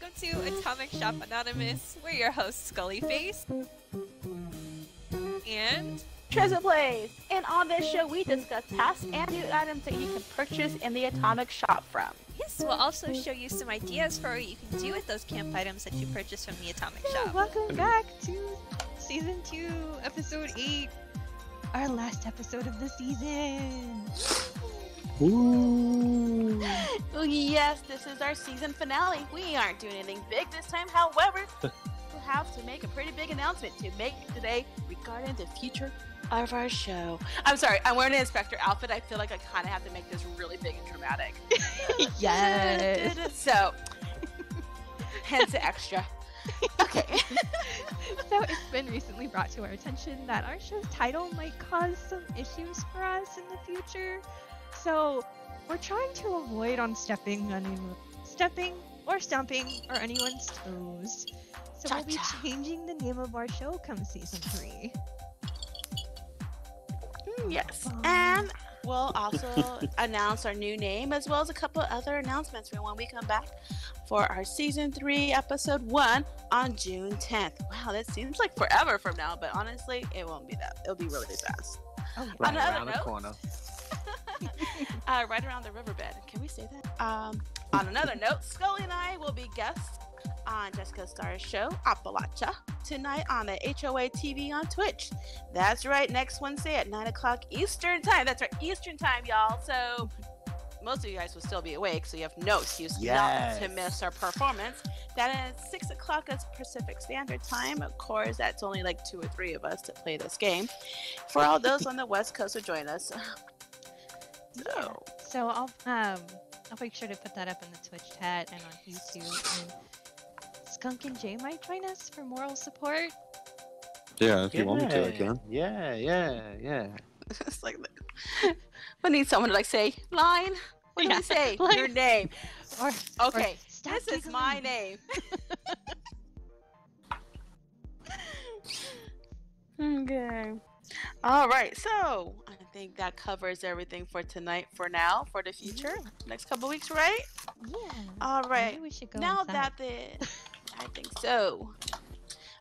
welcome to Atomic Shop Anonymous. We're your hosts, Skullie Face and Trizzle Plays. And on this show, we discuss past and new items that you can purchase in the Atomic Shop from. yes, we'll also show you some ideas for what you can do with those camp items that you purchase from the Atomic Shop. Welcome back to Season 2, Episode 8, our last episode of the season. Ooh. Oh, yes, this is our season finale. We aren't doing anything big this time, however, we'll have to make a pretty big announcement to make today regarding the future of our show. I'm sorry, I'm wearing an inspector outfit. I feel like I kind of have to make this really big and dramatic. Yes. So, hence the extra. Okay. So it's been recently brought to our attention that our show's title might cause some issues for us in the future. So we're trying to avoid stepping or stomping or anyone's toes. So we'll be changing the name of our show come Season 3. Yes, and we'll also announce our new name as well as a couple other announcements for when we come back for our Season 3, Episode 1 on June 10th. Wow, that seems like forever from now, but honestly, it won't be that. It'll be really fast. Oh, yeah. Right around the corner. Right around the riverbed. Can we say that? On another note, Skullie and I will be guests on Jessica Starr's show, Appalachia Tonight on the HOA TV on Twitch. That's right, next Wednesday at 9 o'clock Eastern Time. That's right, Eastern Time, y'all. So most of you guys will still be awake, so you have no excuse not to miss our performance. That is 6 o'clock as Pacific Standard Time. Of course, that's only like 2 or 3 of us to play this game. For all those on the West Coast to join us. So I'll make sure to put that up in the Twitch chat and on YouTube. And Skunk and Jay might join us for moral support. Yeah, if you want me to, I can. Yeah. It's like, I need someone to like say, line. What do we say? Line. Your name. Or Okay, stop this is my name. Okay. All right, so I think that covers everything for tonight for now, for the future. Next couple weeks, right? Yeah. All right. Maybe we should go Now inside. that I think so.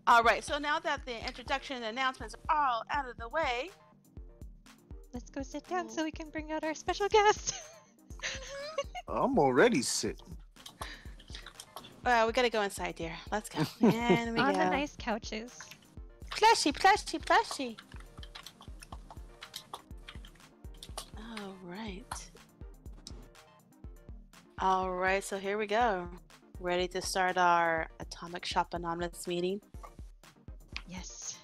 All right, so now that the introduction and announcements are all out of the way, Let's go sit down so we can bring out our special guest. I'm already sitting. well, we gotta go inside, dear. Let's go. And we On go. the nice couches. Plushy, plushy, plushy. All right. All right, so here we go. Ready to start our Atomic Shop Anonymous meeting? Yes.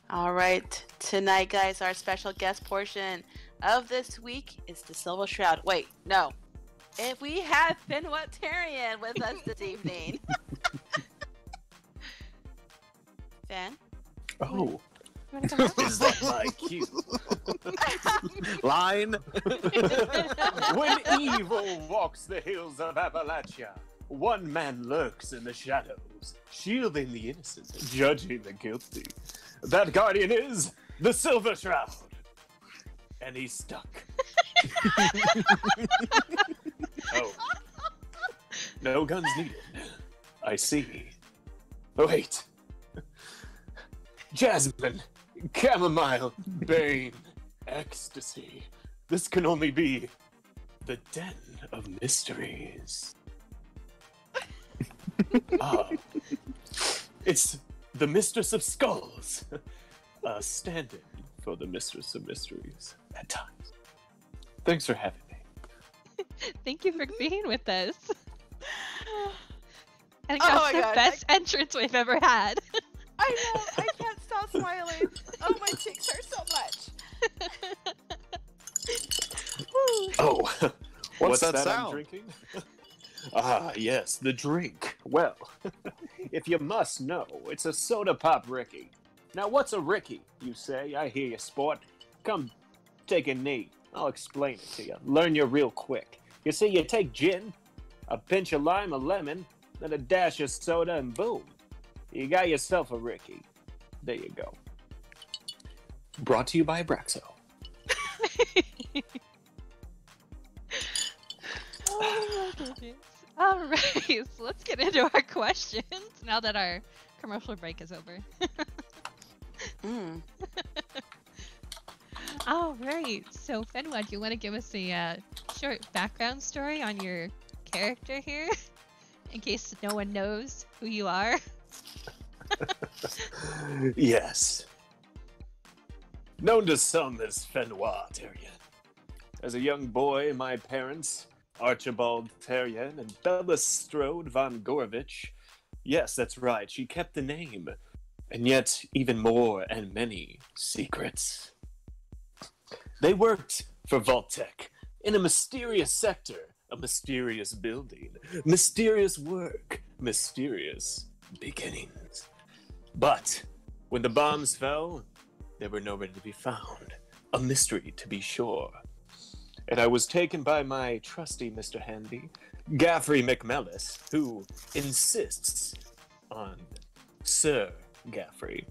All right. Tonight, guys, our special guest portion of this week is the Silver Shroud. Wait, no. If we have Fenwateryen with us this evening. Fen? Oh. You wanna come out? Is that my cue? Line. When evil walks the hills of Appalachia, one man lurks in the shadows, shielding the innocent, judging the guilty. That guardian is the Silver Shroud. And he's stuck. Oh. No guns needed. I see. Oh, wait. Jasmine, chamomile, bane, ecstasy. This can only be the den of mysteries. It's the Mistress of Skulls, stand-in for the Mistress of Mysteries at times. Thanks for having me. Thank you for being with us. I think Oh that's my the God. best entrance we've ever had. I know, I can't stop smiling. Oh, my cheeks hurt so much. Oh. What's that I'm sound? drinking? Ah, yes, the drink. Well, if you must know, it's a soda pop Ricky. Now, what's a Ricky, you say? I hear you, sport. Come, take a knee. I'll explain it to you. Learn you real quick. You see, you take gin, a pinch of lime, a lemon, then a dash of soda, and boom. You got yourself a Ricky. There you go. Brought to you by Braxo. Oh my goodness. All right, so let's get into our questions now that our commercial break is over. All right, so Fenwa, do you want to give us a short background story on your character here, in case no one knows who you are? Yes. Known to some as Fenwateryen. As a young boy, my parents, Archibald Terjen and Bella Strode von Gorovich, yes, that's right, she kept the name, and yet even more and many secrets. They worked for Vault-Tec in a mysterious sector, a mysterious building, mysterious work, mysterious beginnings. But when the bombs fell, they were nowhere to be found. A mystery, to be sure. And I was taken by my trusty Mr. Handy, Gaffrey McMellis, who insists on Sir Gaffrey.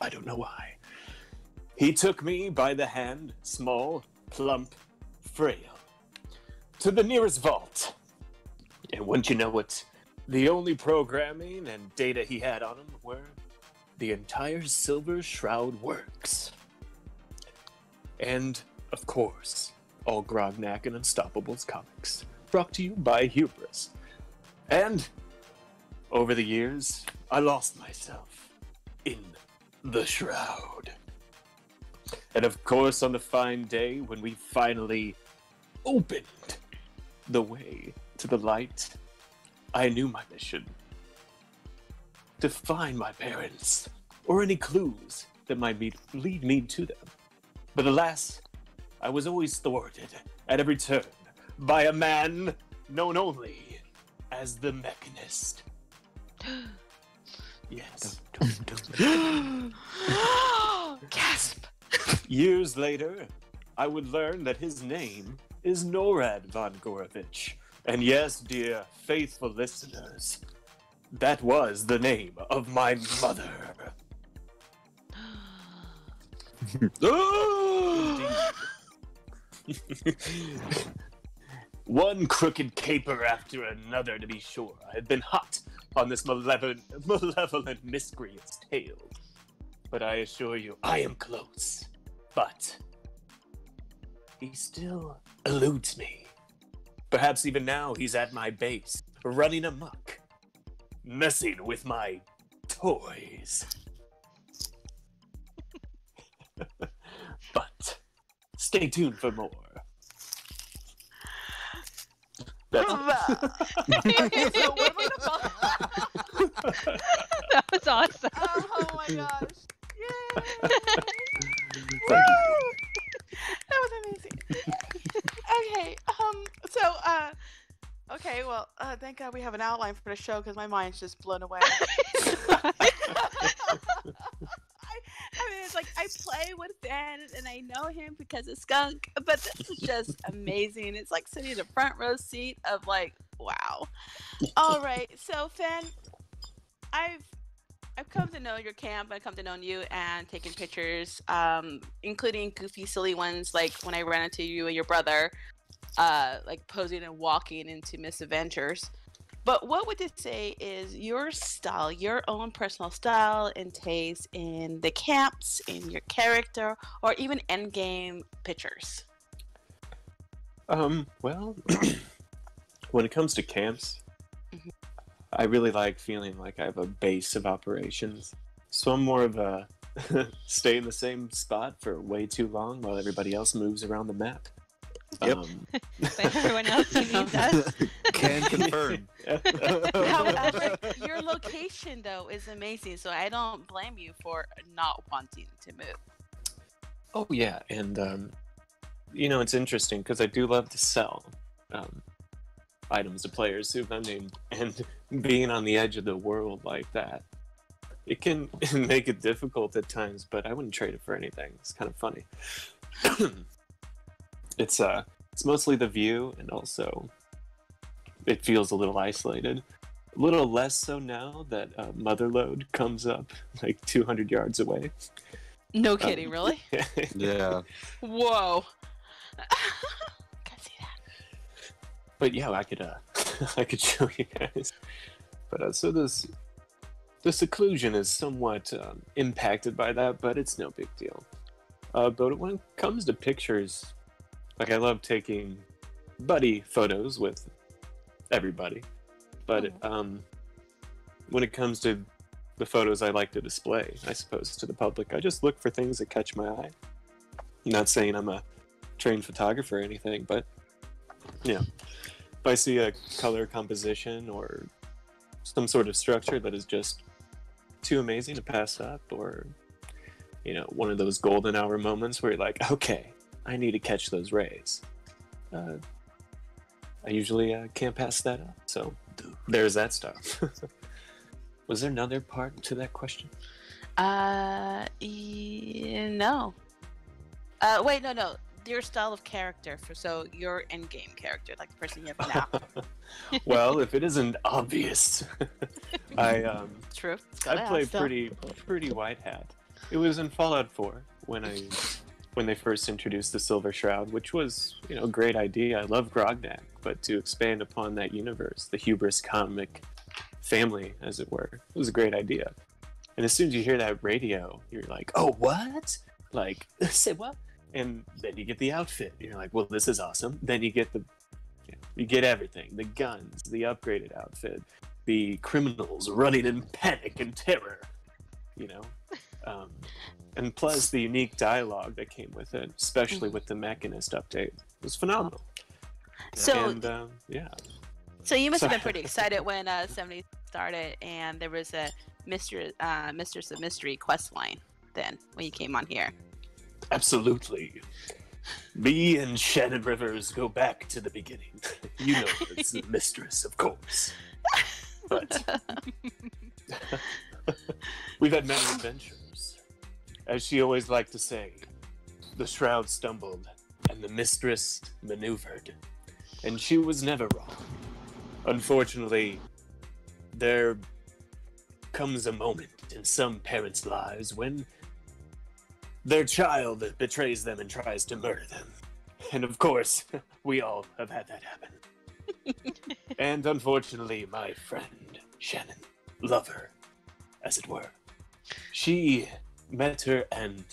I don't know why. He took me by the hand, small, plump, frail, to the nearest vault. And wouldn't you know it, the only programming and data he had on him were the entire Silver Shroud works. And, of course, all GROGNAK and Unstoppables comics, brought to you by Hubris. And, over the years, I lost myself in the Shroud. And of course, on the fine day when we finally opened the way to the light, I knew my mission. To find my parents, or any clues that might lead me to them. But alas, I was always thwarted at every turn by a man known only as the Mechanist. Yes. Gasp! Years later, I would learn that his name is Norad von Gorovich. And yes, dear faithful listeners, that was the name of my mother. One crooked caper after another, to be sure. I had been hot on this malevolent miscreant's tail. But I assure you, I am close. But he still eludes me. Perhaps even now he's at my base, running amok, messing with my toys. But stay tuned for more. So what That was awesome. Oh my gosh. Yay! Thank you. That was amazing. Okay, okay, well, thank God we have an outline for the show because my mind's just blown away. I mean, it's like I play with Ben and I know him because of Skunk, but this is just amazing. It's like sitting in the front row seat of like, wow. All right, so Fen, I've come to know your camp. I've come to know you and taking pictures, including goofy, silly ones like when I ran into you and your brother, like posing and walking into misadventures. But what would you say is your style, your own personal style and taste in the camps, in your character, or even endgame pictures? Well, when it comes to camps, I really like feeling like I have a base of operations. So I'm more of a stay in the same spot for way too long while everybody else moves around the map. Yep. But everyone else who needs us. Can confirm. However, your location though is amazing, so I don't blame you for not wanting to move. Oh yeah, and you know, it's interesting because I do love to sell items to players who've unnamed, and being on the edge of the world like that, it can make it difficult at times, but I wouldn't trade it for anything. It's kind of funny. It's mostly the view, and also it feels a little isolated. A little less so now that Motherlode comes up like 200 yards away. No kidding, really? Yeah. Whoa. Can see that. But yeah, I could I could show you guys. But so the seclusion is somewhat impacted by that, but it's no big deal. But when it comes to pictures, like I love taking buddy photos with everybody. But when it comes to the photos I like to display, I suppose, to the public, I just look for things that catch my eye. I'm not saying I'm a trained photographer or anything, but yeah, if I see a color composition or some sort of structure that is just too amazing to pass up, or one of those golden hour moments where you're like, okay, I need to catch those rays, I usually can't pass that up. So there's that stuff. Was there another part to that question? No. Wait, no. Your style of character, so your in-game character, like the person you have now. Well, if it isn't obvious, True. I play pretty white hat. It was in Fallout 4 when they first introduced the Silver Shroud, which was a great idea. I love GROGNAK, but to expand upon that universe, the Hubris comic family, as it were, it was a great idea. And as soon as you hear that radio, you're like, oh, what? Like, say what? And then you get the outfit. You're like, well, this is awesome. Then you get you get everything: the guns, the upgraded outfit, the criminals running in panic and terror, and plus the unique dialogue that came with it, especially with the Mechanist update, it was phenomenal. So, yeah. So you must have been pretty excited when 70 started, and there was a Mistress of Mystery quest line then when you came on here. Absolutely. Me and Shannon Rivers go back to the beginning. It's the mistress, of course. But we've had many adventures. As she always liked to say, the shroud stumbled and the mistress maneuvered. And she was never wrong. Unfortunately, there comes a moment in some parents' lives when their child betrays them and tries to murder them. And of course, we all have had that happen. And unfortunately, my friend, Shannon, lover, as it were, she met her end,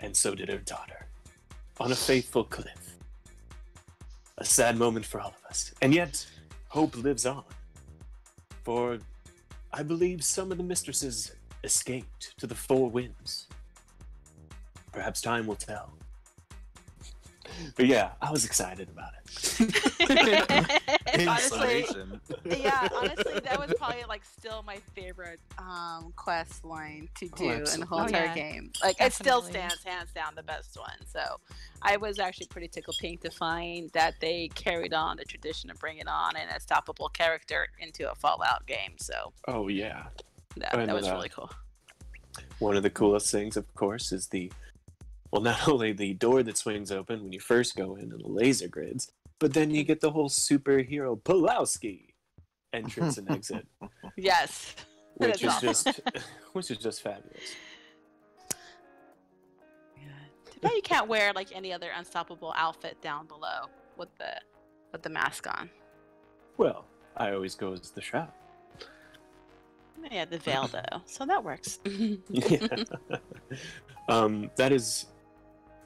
and so did her daughter, on a fateful cliff. A sad moment for all of us. And yet, hope lives on. For I believe some of the mistresses escaped to the four winds. Perhaps time will tell. But yeah, I was excited about it. Honestly, that was probably still my favorite quest line to do in the whole entire game. It still stands hands down the best one. So I was actually pretty tickled pink to find that they carried on the tradition of bringing on an unstoppable character into a Fallout game. So oh yeah, that was really cool. One of the coolest things, of course, is not only the door that swings open when you first go in and the laser grids, but then you get the whole superhero Pulowski entrance and exit. Yes. Which is just fabulous. Yeah. Too bad you can't wear any other unstoppable outfit down below with the mask on. Well, I always go as the Shroud. Yeah, the veil though, so that works.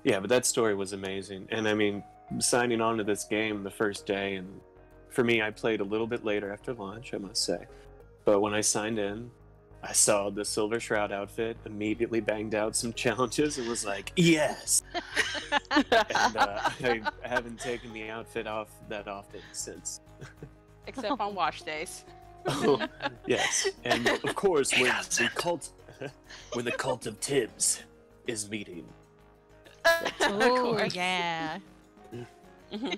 Yeah. But that story was amazing. And I mean, signing on to this game the first day, and for me, I played a little bit later after launch, I must say. But when I signed in, I saw the Silver Shroud outfit, immediately banged out some challenges, and was like, yes! And I haven't taken the outfit off that often since. Except on wash days. Oh, yes. And of course, when the cult of Tibbs is meeting. Oh, yeah.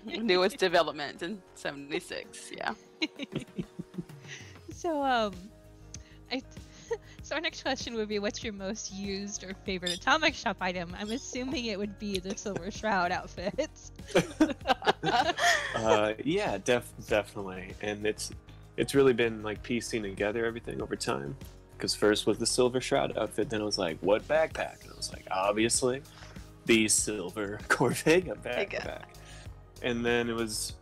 Newest development in 76, yeah. So, so our next question would be, what's your most used or favorite Atomic Shop item? I'm assuming it would be the Silver Shroud outfit. Yeah, definitely. And it's really been piecing together everything over time. Because first was the Silver Shroud outfit, then I was like, what backpack? And I was like, obviously, the Silver Corvega backpack. And then it was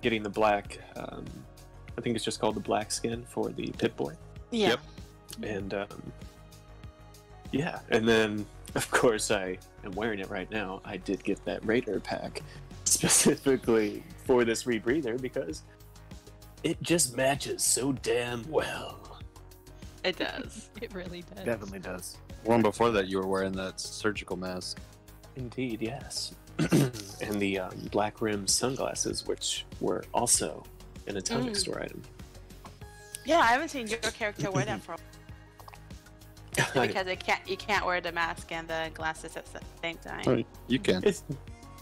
getting the black I think it's just called the black skin for the Pip-Boy. Yeah. Yep. And yeah, and then of course I am wearing it right now. I did get that Raider pack specifically for this rebreather because it just matches so damn well. It does. It really does. Definitely does. One before that, you were wearing that surgical mask. Indeed, yes. And the black rim sunglasses, which were also an Atomic Store item. Yeah, I haven't seen your character wear that for a while. Because you can't wear the mask and the glasses at the same time. Oh, you can. It's,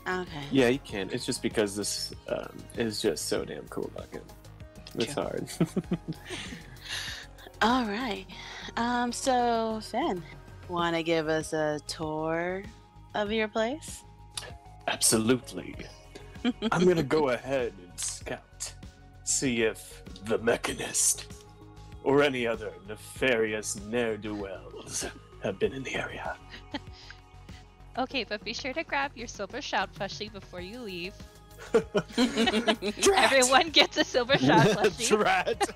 Okay. yeah, you can. It's just because this is just so damn cool looking. It's hard. All right. So Fen, want to give us a tour of your place? Absolutely. I'm gonna go ahead and scout, see if the Mechanist or any other nefarious ne'er-do-wells have been in the area. Okay, but be sure to grab your silver shroud plushie before you leave. Drat! Everyone gets a silver shroud plushie. Drat!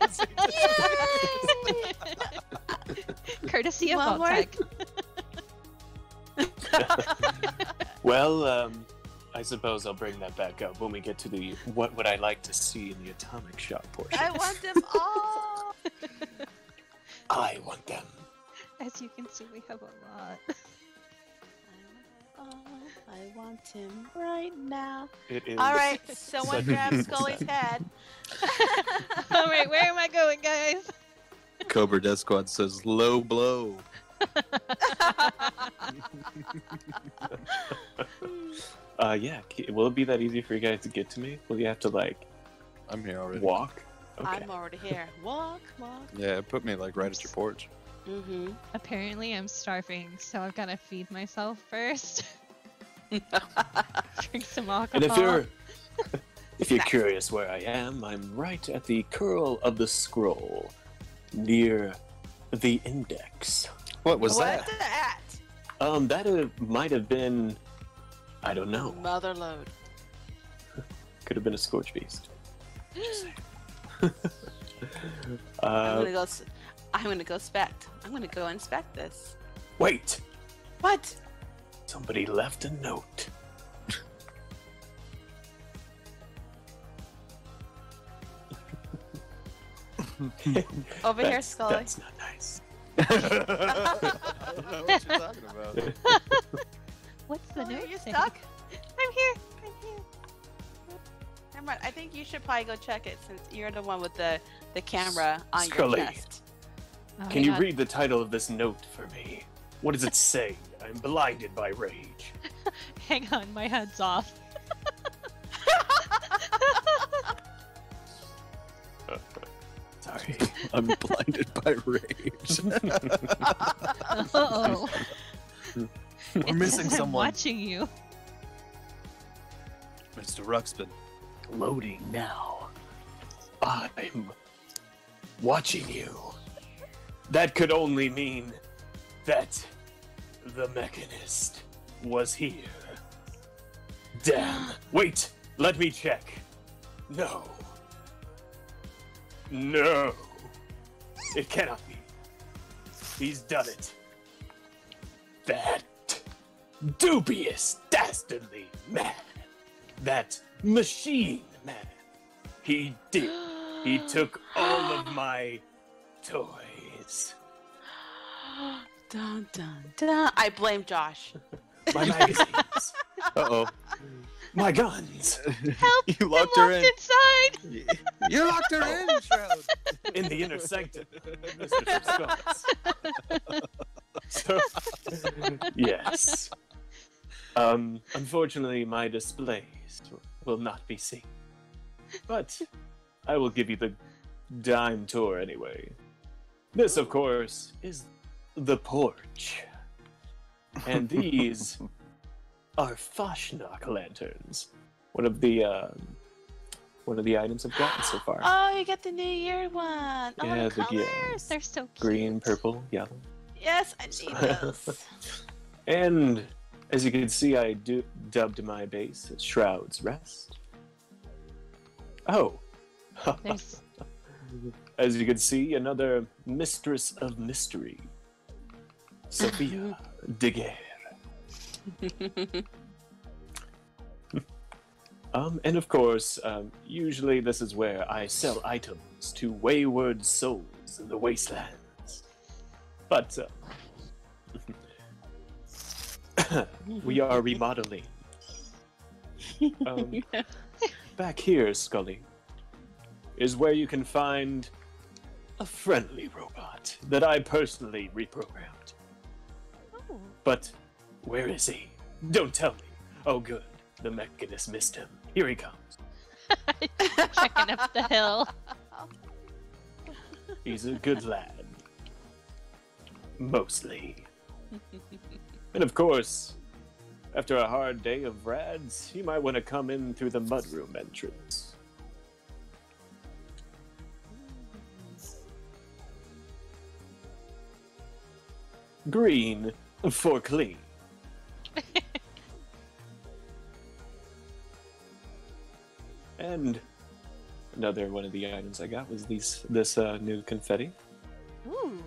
Courtesy of One more. Vault-Tech. Well, I suppose I'll bring that back up when we get to the what would I like to see in the atomic shop portion. I want them all. I want them. As you can see, we have a lot. I want him right now. It is. All right, someone such a grab beautiful Skullie's set. head. Alright, where am I going, guys? Cobra Death Squad says low blow. Yeah. Will it be that easy for you guys to get to me? Will you have to like I'm here already. walk? Okay. I'm already here. Walk, walk. Yeah, it put me like right at your porch. Mm-hmm. Apparently, I'm starving, so I've got to feed myself first. Drink some alcohol. And if you're curious where I am, I'm right at the curl of the scroll, near the index. What was What's that? that? That might have been, I don't know. Mother load. Could have been a scorch beast. I'm gonna go inspect. I'm gonna go inspect this. Wait! What? Somebody left a note. Over here, That's Skullie. That's not nice. I don't know what you're talking about. What's the Skullie, note are you say? stuck? I'm here. I'm here. Never mind. I think you should probably go check it since you're the one with the camera on your Skullie. chest. Oh, Can you hang on. read the title of this note for me? What does it say? I'm blinded by rage. Hang on, my head's off. Sorry. I'm blinded by rage. Uh-oh. We're missing I'm someone. watching you. Mr. Ruxpin. Loading now. I'm watching you. That could only mean that the Mechanist was here. Damn. Wait, let me check. No. No. It cannot be. He's done it. That dubious, dastardly man. That machine man. He did. He took all of my toys. Dun dun dun. I blame Josh. My magazines. Uh-oh. My guns. Help! You locked I'm her locked in. inside! You locked her in, Shroud. In the inner sanctum. Mr. Skulls. So, yes. Unfortunately, my displays will not be seen. But I will give you the dime tour anyway. This, of course, is the porch. And these are Fashnak lanterns. One of the items I've gotten so far. Oh, you got the New Year one. Oh, Yeah, the the- yeah. colors. They're so cute. Green, purple, yellow. Yes, I need those. And as you can see, I dubbed my base Shroud's Rest. Oh. There's as you can see, another mistress of mystery, Sophia de Guerre. And of course, usually this is where I sell items to wayward souls in the wastelands. But we are remodeling. Back here, Skullie, is where you can find a friendly robot that I personally reprogrammed. Oh. But where is he? Don't tell me. Oh, good. The mechanist missed him. Here he comes. Checking up the hill. He's a good lad. Mostly. And of course, after a hard day of rads, you might want to come in through the mudroom entrance. Green for clean. And another one of the items I got was this new confetti. Ooh.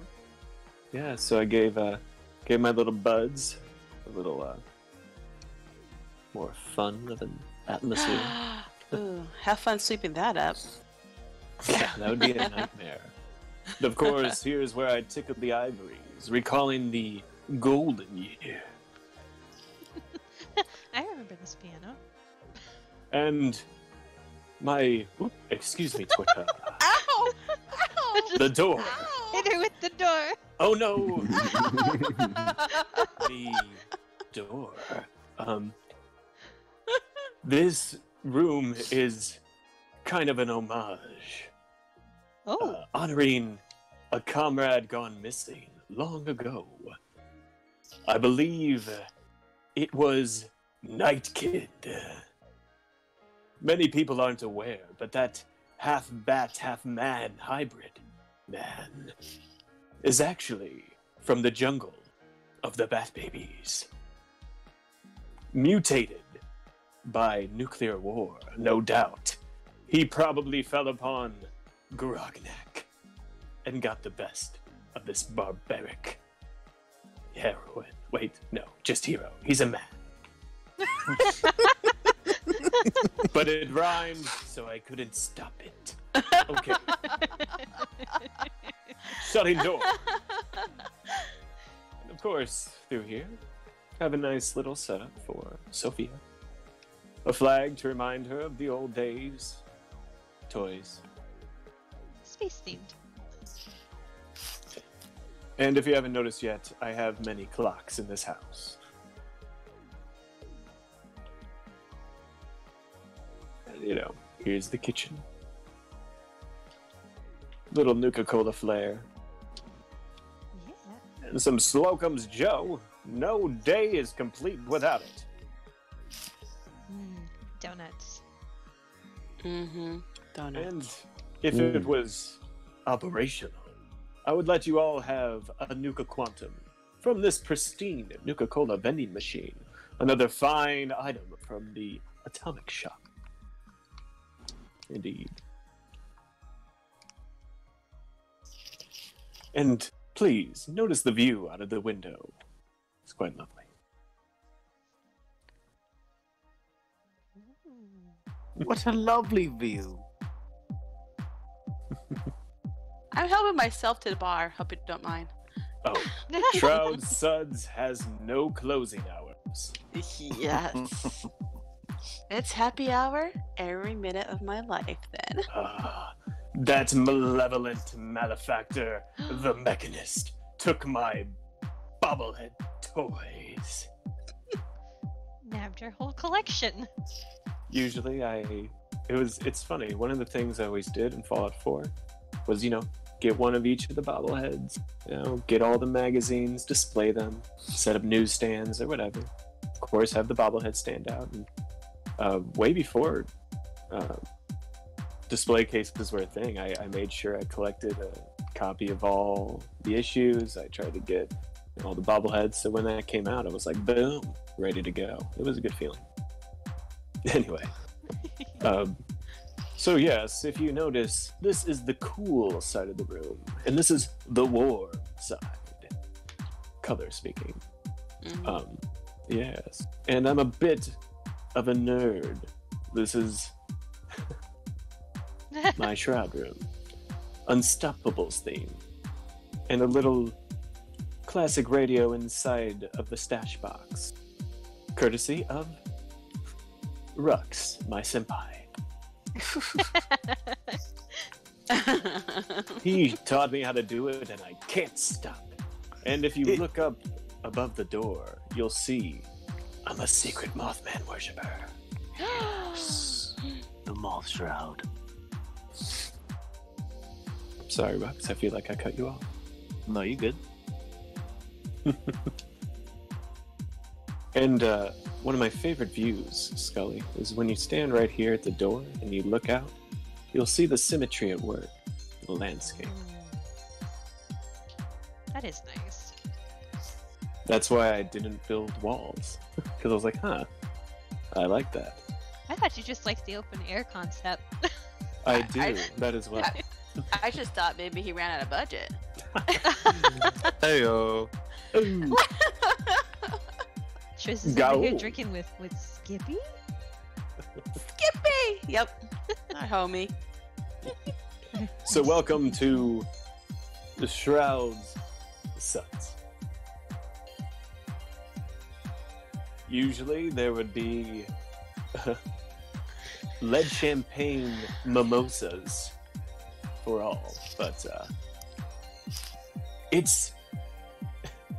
Yeah, so I gave my little buds a little more fun of an atmosphere. Ooh, have fun sweeping that up. Yeah, that would be a nightmare. And of course, here's where I tickled the ivories, recalling the golden year. I remember this piano. And my... excuse me, Twitter. Ow! Ow! The door. Hit her with the door. Oh no! The door. This room is kind of an homage. Oh. Honoring a comrade gone missing long ago. I believe it was Night Kid. Many people aren't aware, but that half bat, half man hybrid man is actually from the jungle of the Bat Babies. Mutated by nuclear war, no doubt. He probably fell upon GROGNAK and got the best of this barbaric heroine. Wait, no, just hero. He's a man. But it rhymed, so I couldn't stop it. Okay. Shutting door. And of course, through here, have a nice little setup for Sophia. A flag to remind her of the old days. Toys. Space themed. And if you haven't noticed yet, I have many clocks in this house. And, you know, here's the kitchen. Little Nuka-Cola flair. Yeah. And some Slocum's Joe. No day is complete without it. Donuts. Mm-hmm. Donut. And if it was operational, I would let you all have a Nuka Quantum from this pristine Nuka-Cola vending machine. Another fine item from the Atomic Shop. Indeed. And please, notice the view out of the window. It's quite lovely. What a lovely view. I'm helping myself to the bar. Hope you don't mind. Oh, Shroud Suds has no closing hours. Yes. It's happy hour every minute of my life then. That malevolent malefactor, the Mechanist, took my bobblehead toys. Nabbed your whole collection. Usually it's funny, one of the things I always did in Fallout 4 was, you know, get one of each of the bobbleheads, you know, get all the magazines, display them, set up newsstands or whatever. Of course, have the bobblehead stand out. And way before display cases were a thing, I made sure I collected a copy of all the issues. I tried to get all the bobbleheads, so when that came out, I was like, boom, ready to go. It was a good feeling. Anyway, So yes, if you notice, this is the cool side of the room, and this is the warm side. Color speaking. Yes. And I'm a bit of a nerd. This is my shroud room. Unstoppables theme. And a little classic radio inside of the stash box. Courtesy of Rux, my senpai. He taught me how to do it, and I can't stop. And if you look up above the door, you'll see I'm a secret Mothman worshiper. The Moth Shroud. Sorry, Rux, I feel like I cut you off. No, you good. And one of my favorite views, Skullie, is when you stand right here at the door and you look out, you'll see the symmetry at work, the landscape. That is nice. That's why I didn't build walls, because I was like, huh, I like that. I thought you just liked the open air concept. I do, that as well. I just thought maybe he ran out of budget. Heyo. Triz is Go. over here drinking with Skippy? Skippy! Yep. Our homie. So welcome to the Shroud's Suns. Usually there would be lead champagne mimosas for all, but it's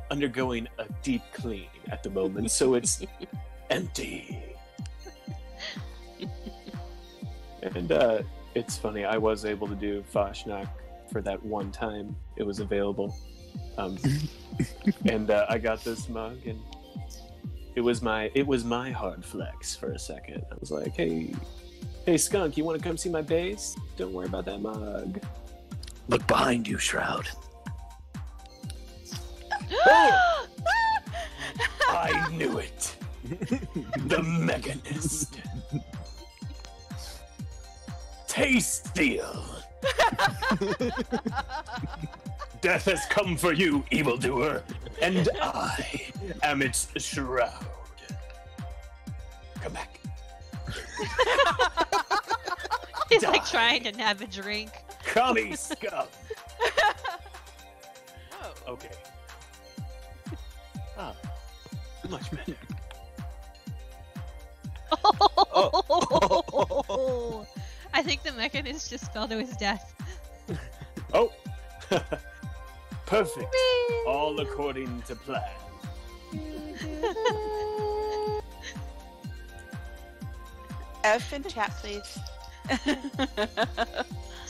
undergoing a deep clean at the moment, so it's empty. And it's funny, I was able to do Fashnak for that one time it was available. And I got this mug, and it was my hard flex for a second. I was like, hey Skunk, you want to come see my base? Don't worry about that mug. Look behind you, Shroud. I knew it. The Mechanist. Taste Steel. Death has come for you, evildoer, and I am its shroud. Come back. He's like trying to nab a drink. Commie scum. Oh. Okay. Ah, much better. Oh. I think the Mechanist just fell to his death. Oh. Perfect. All according to plan. F in chat, please.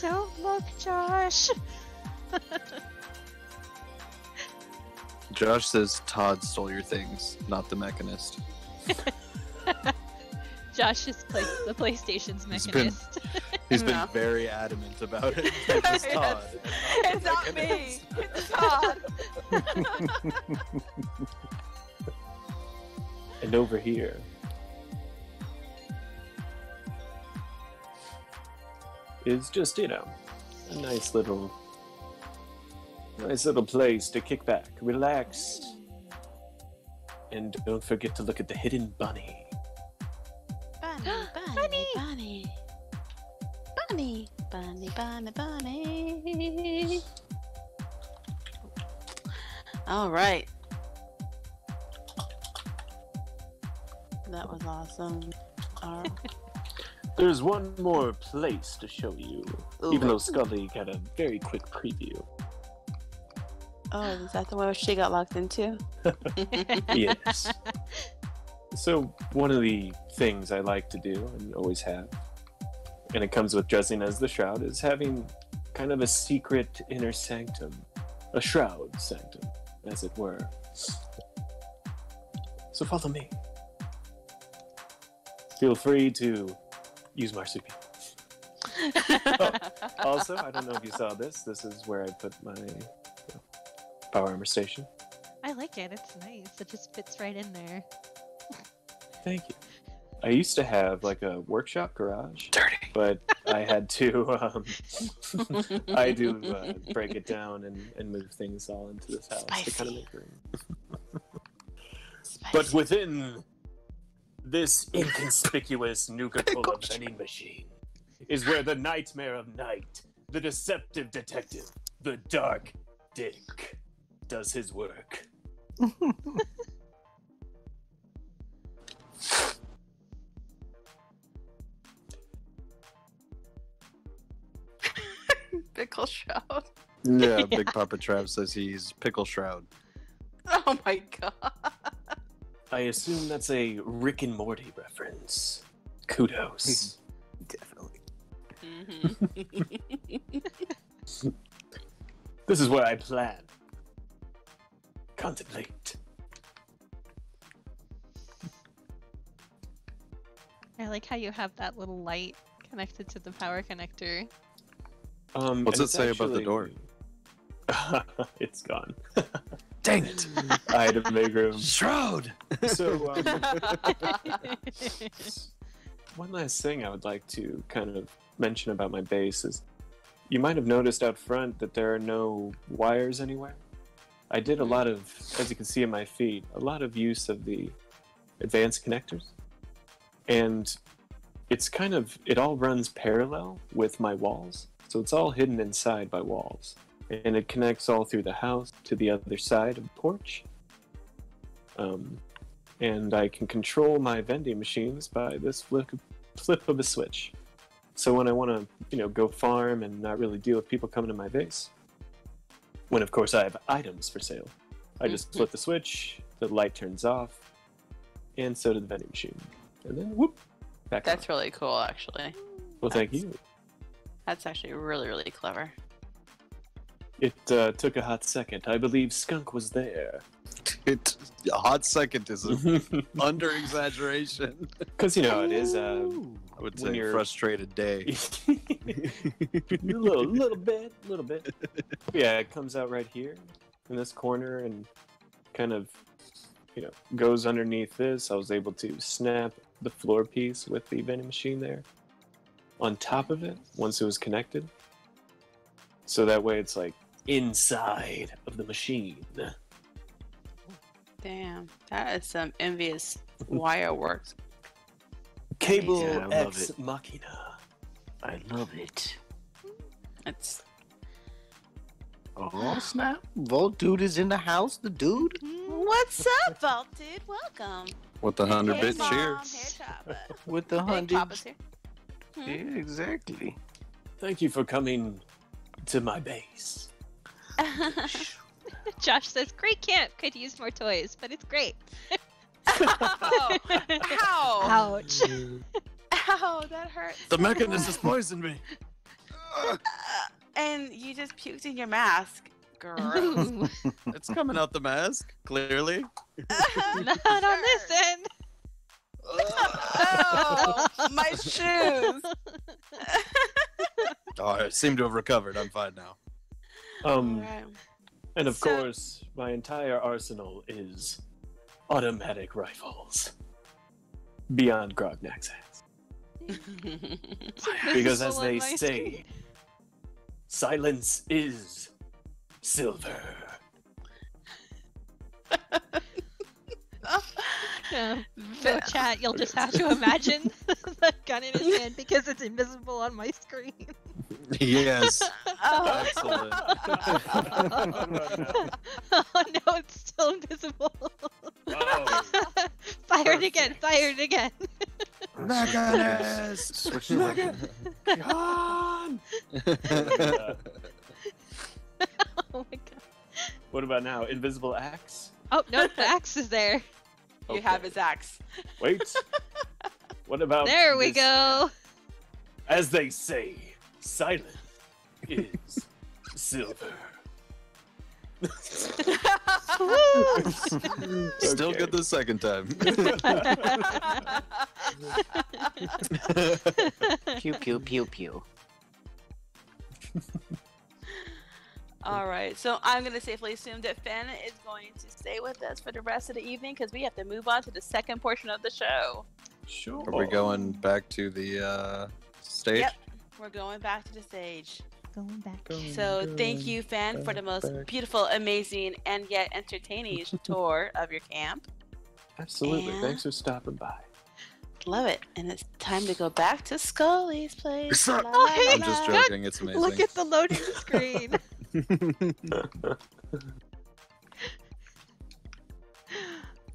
Don't look, Josh. Josh says Todd stole your things, not the Mechanist. Josh just plays the PlayStation's Mechanist. He's been No. very adamant about it. It's Todd. It's not me. It's Todd. And over here. Is just, a nice little place to kick back, relax, and don't forget to look at the hidden bunny. Bunny. All right. That was awesome. There's one more place to show you, Ooh. even though Skullie got a very quick preview. Oh, is that the one she got locked into? Yes. So one of the things I like to do and always have, and it comes with dressing as the Shroud, is having kind of a secret inner sanctum, a Shroud sanctum, as it were. So follow me. Feel free to use marsupial. Also, I don't know if you saw this. This is where I put my power armor station. I like it. It's nice. It just fits right in there. Thank you. I used to have like a workshop garage, Dirty. but I had to I do break it down and move things all into this house to kind of make room. But within this inconspicuous Nuka-Cola vending machine is where the nightmare of night, the deceptive detective, the dark Dick, does his work. Pickle Shroud. Yeah, Big Papa Trav says he's Pickle Shroud. Oh my god. I assume that's a Rick and Morty reference. Kudos. Definitely. This is where I plan. Contemplate. I like how you have that little light connected to the power connector. What's it say about the door? It's gone. Dang it! I had to make room. Shroud! So, one last thing I would like to kind of mention about my base is you might have noticed out front that there are no wires anywhere. I did a lot of, as you can see in my feed, a lot of use of the advanced connectors. And it's kind of, it all runs parallel with my walls. So it's all hidden inside by walls. And it connects all through the house to the other side of the porch. And I can control my vending machines by this flip of a switch. So when I want to, go farm and not really deal with people coming to my base, when of course I have items for sale, I just flip the switch, the light turns off, and so does the vending machine. And then whoop, back on. That's really cool, actually. Well, thank you. That's actually really, really clever. It took a hot second. I believe Skunk was there. A hot second is an under exaggeration. Because you know how it is. I would when say you're- frustrated day. a little bit. Yeah, it comes out right here in this corner and kind of, goes underneath this. I was able to snap the floor piece with the vending machine there on top of it once it was connected. So that way it's like inside of the machine. Damn, that is some envious wire work. Cable Yeah, I love Ex it. Machina. I love it. It's Oh, snap. Vault Dude is in the house, the dude. what's up, Vault Dude? Welcome. With the 100-bit Hey, cheer. Mom. Hey, Chopper. With the Hey, 100. Papa's here. Yeah, exactly. Thank you for coming to my base. Josh says, great camp, could use more toys, but it's great. Ow! Ow! Ouch. Ow! That hurts. The so mechanist has much. poisoned me. And you just puked in your mask. Girl. Ooh, It's coming out the mask, clearly. not on this end. Oh, my shoes. Oh, I seem to have recovered. I'm fine now. Alright. And of So- course, my entire arsenal is automatic rifles. Beyond Grognak's ass. Because as Invisible on they my say, screen. silence is silver. Yeah. So chat, you'll just have to imagine the gun in his hand because it's invisible on my screen. Yes. Oh. Excellent. Oh no, it's still invisible. Oh, Fire it again, fire it again. Mechanist! Switch the weapon. God! Oh my god. What about now? Invisible axe? Oh no, the axe is there. You have his axe. Wait. What about There we this- go. As they say, silence is silver. Still Okay. good the second time. Pew, pew, pew, pew. All right, so I'm gonna safely assume that Fen is going to stay with us for the rest of the evening because we have to move on to the second portion of the show. Sure. Are we going back to the stage? Yep, we're going back to the stage. Going back. So thank you, Fan, for the most beautiful, amazing, and yet entertaining tour of your camp. Absolutely. And- Thanks for stopping by. Love it. And it's time to go back to Skullie's place. Suck. La, la, I'm la. just joking. It's amazing. Look at the loading screen.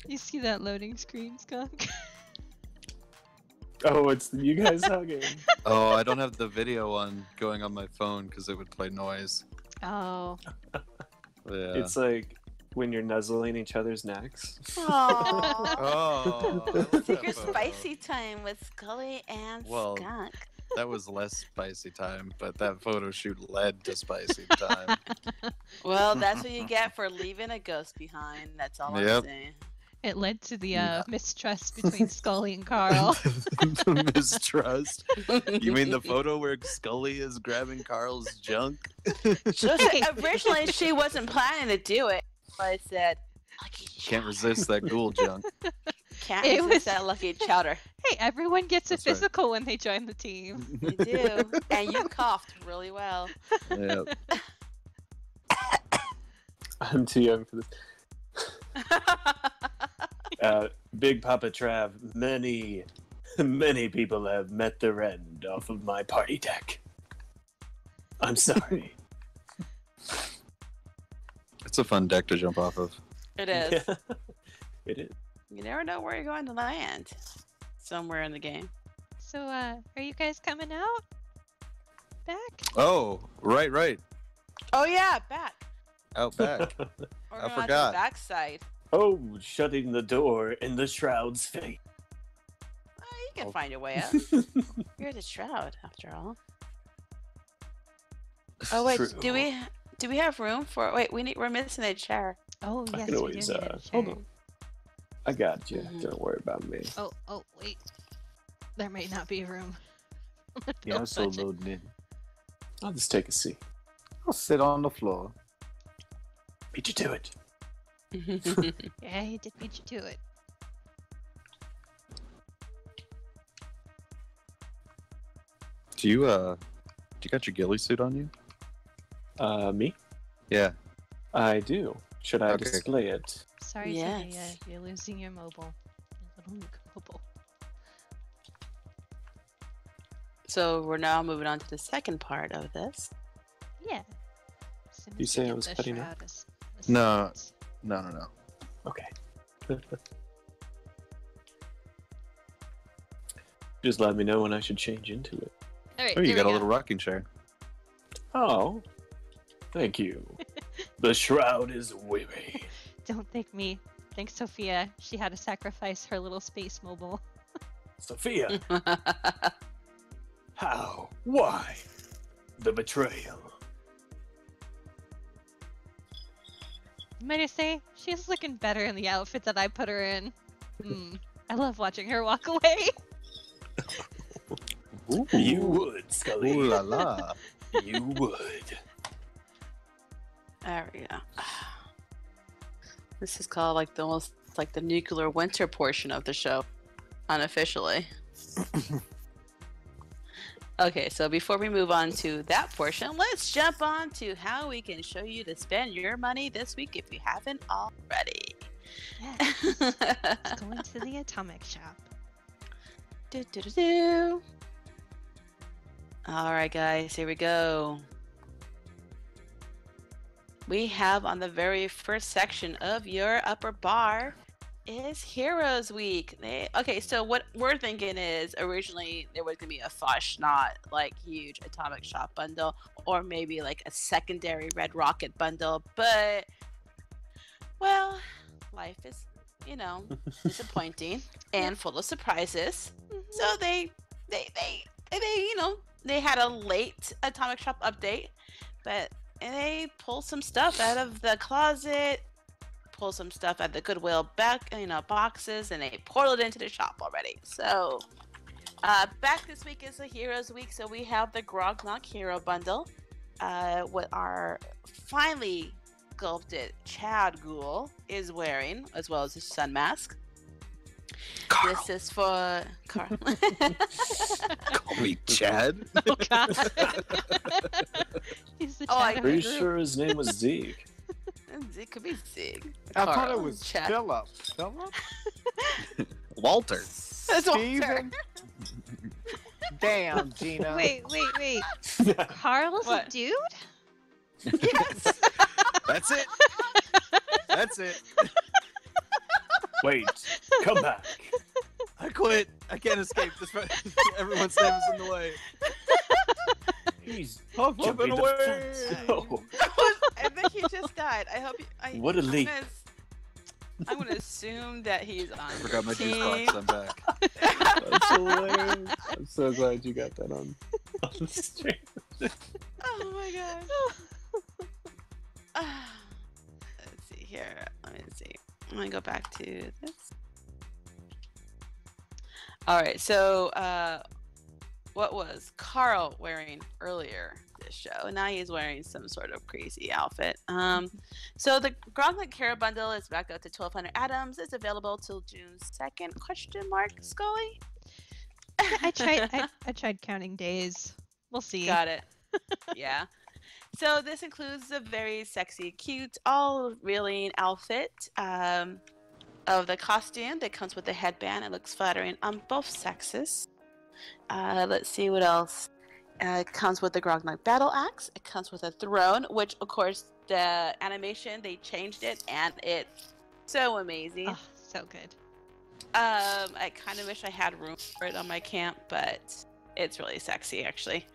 You see that loading screen, Skunk? Oh, it's you guys hugging. Oh, I don't have the video on going on my phone because it would play noise. Oh. Yeah. It's like when you're nuzzling each other's necks. Aww. Oh, I love that Secret photo. spicy time with Skullie and Well, Skunk. That was less spicy time, but that photo shoot led to spicy time. Well, that's what you get for leaving a ghost behind. That's all I'm Yep. saying. It led to the mistrust between Skullie and Carl. The mistrust. You mean the photo where Skullie is grabbing Carl's junk? So originally, she wasn't planning to do it. But I said, "Lucky Can't chowder." resist that ghoul junk. Can't It resist was- that lucky chowder. Hey, everyone gets a That's right. physical when they join the team. You do, and you coughed really well. Yep. I'm too young for this. Big Papa Trav, many people have met their end off of my party deck. I'm sorry. It's a fun deck to jump off of. It is. Yeah, it is. You never know where you're going to land. Somewhere in the game. So, are you guys coming out? Back? Oh, right. Oh yeah, back. Out back. We're I going out to forgot. the backside. Oh, shutting the door in the shroud's face. You can find your way out. You're the shroud, after all. Oh wait, True. do we have room for? Wait, we're missing a chair. Oh, I yes, can we always, do need a hold chair. on. I got you. Mhm. Don't worry about me. Oh, wait. There might not be room. Yeah, I'm still loading in. I'll just take a seat. I'll sit on the floor. Beat you to it. Yeah, he did beat you to it. Do you got your ghillie suit on you? Me? Yeah. I do. Should I Okay. display it? Sorry, Yes. Sophia, you're losing your mobile. Your little Nuka mobile. So we're now moving on to the second part of this. Yeah. As soon You as say I get was the cutting shroud No. aside. No. Okay. Just let me know when I should change into it. All right, Oh, you there got a we little go. rocking chair. Oh, thank you. The shroud is weary. Don't thank me. Thanks, Sophia. She had to sacrifice her little space mobile. Sophia, how? Why? The betrayal. Might I say, she's looking better in the outfit that I put her in. I love watching her walk away. You would, Skullie. Ooh la la. You would. There we go. This is called like the almost like the nuclear winter portion of the show, unofficially. Okay, so before we move on to that portion, let's jump on to how we can show you to spend your money this week if you haven't already. Yes. Let's go into the atomic shop. Do. All right, guys, here we go. We have on the very first section of your upper bar is Heroes Week. Okay, so what we're thinking is originally there was gonna be a Foshnot like huge atomic shop bundle, or maybe like a secondary Red Rocket bundle, but well, life is, disappointing and full of surprises. So they they had a late atomic shop update, but they pulled some stuff out of the closet, pulled some stuff out of the Goodwill back, boxes, and they portaled into the shop already. So back this week is the Heroes Week, so we have the GROGNAK Hero Bundle, what our finely sculpted Chad Ghoul is wearing, as well as his sun mask. Carl. This is for Carl. Call me Chad. Oh God. He's the Oh, Chad I'm of the Pretty group. sure his name was Zeke. It could be Zig. I thought Carl, it was Chad. Philip. Philip? Walter. It's Walter. Steven? Damn, Gina. Wait. Carl's a What? dude? Yes. That's it. That's it. Wait, come back. I quit. I can't escape. Everyone's name is in the way. He's I'm jumping flipping the away. fence. Oh, I think he just died. I hope. What a leap. I'm gonna assume that he's on I forgot my juice team. box. I'm back. that's hilarious. I'm so glad you got that on the stream. Oh my god. Let's see here. Let me see. I'm gonna go back to this. All right. So, what was Carl wearing earlier this show? Now he's wearing some sort of crazy outfit. So the GROGNAK Kara bundle is back up to 1,200 atoms. It's available till June 2nd? Skullie. I tried counting days. We'll see. Got it. Yeah. So this includes a very sexy, cute, all reeling outfit of the costume that comes with the headband. It looks flattering on both sexes. Let's see what else. It comes with the GROGNAK battle axe. It comes with a throne, which of course the animation they changed it, and it's so amazing. Oh, so good. I kind of wish I had room for it on my camp, but it's really sexy actually.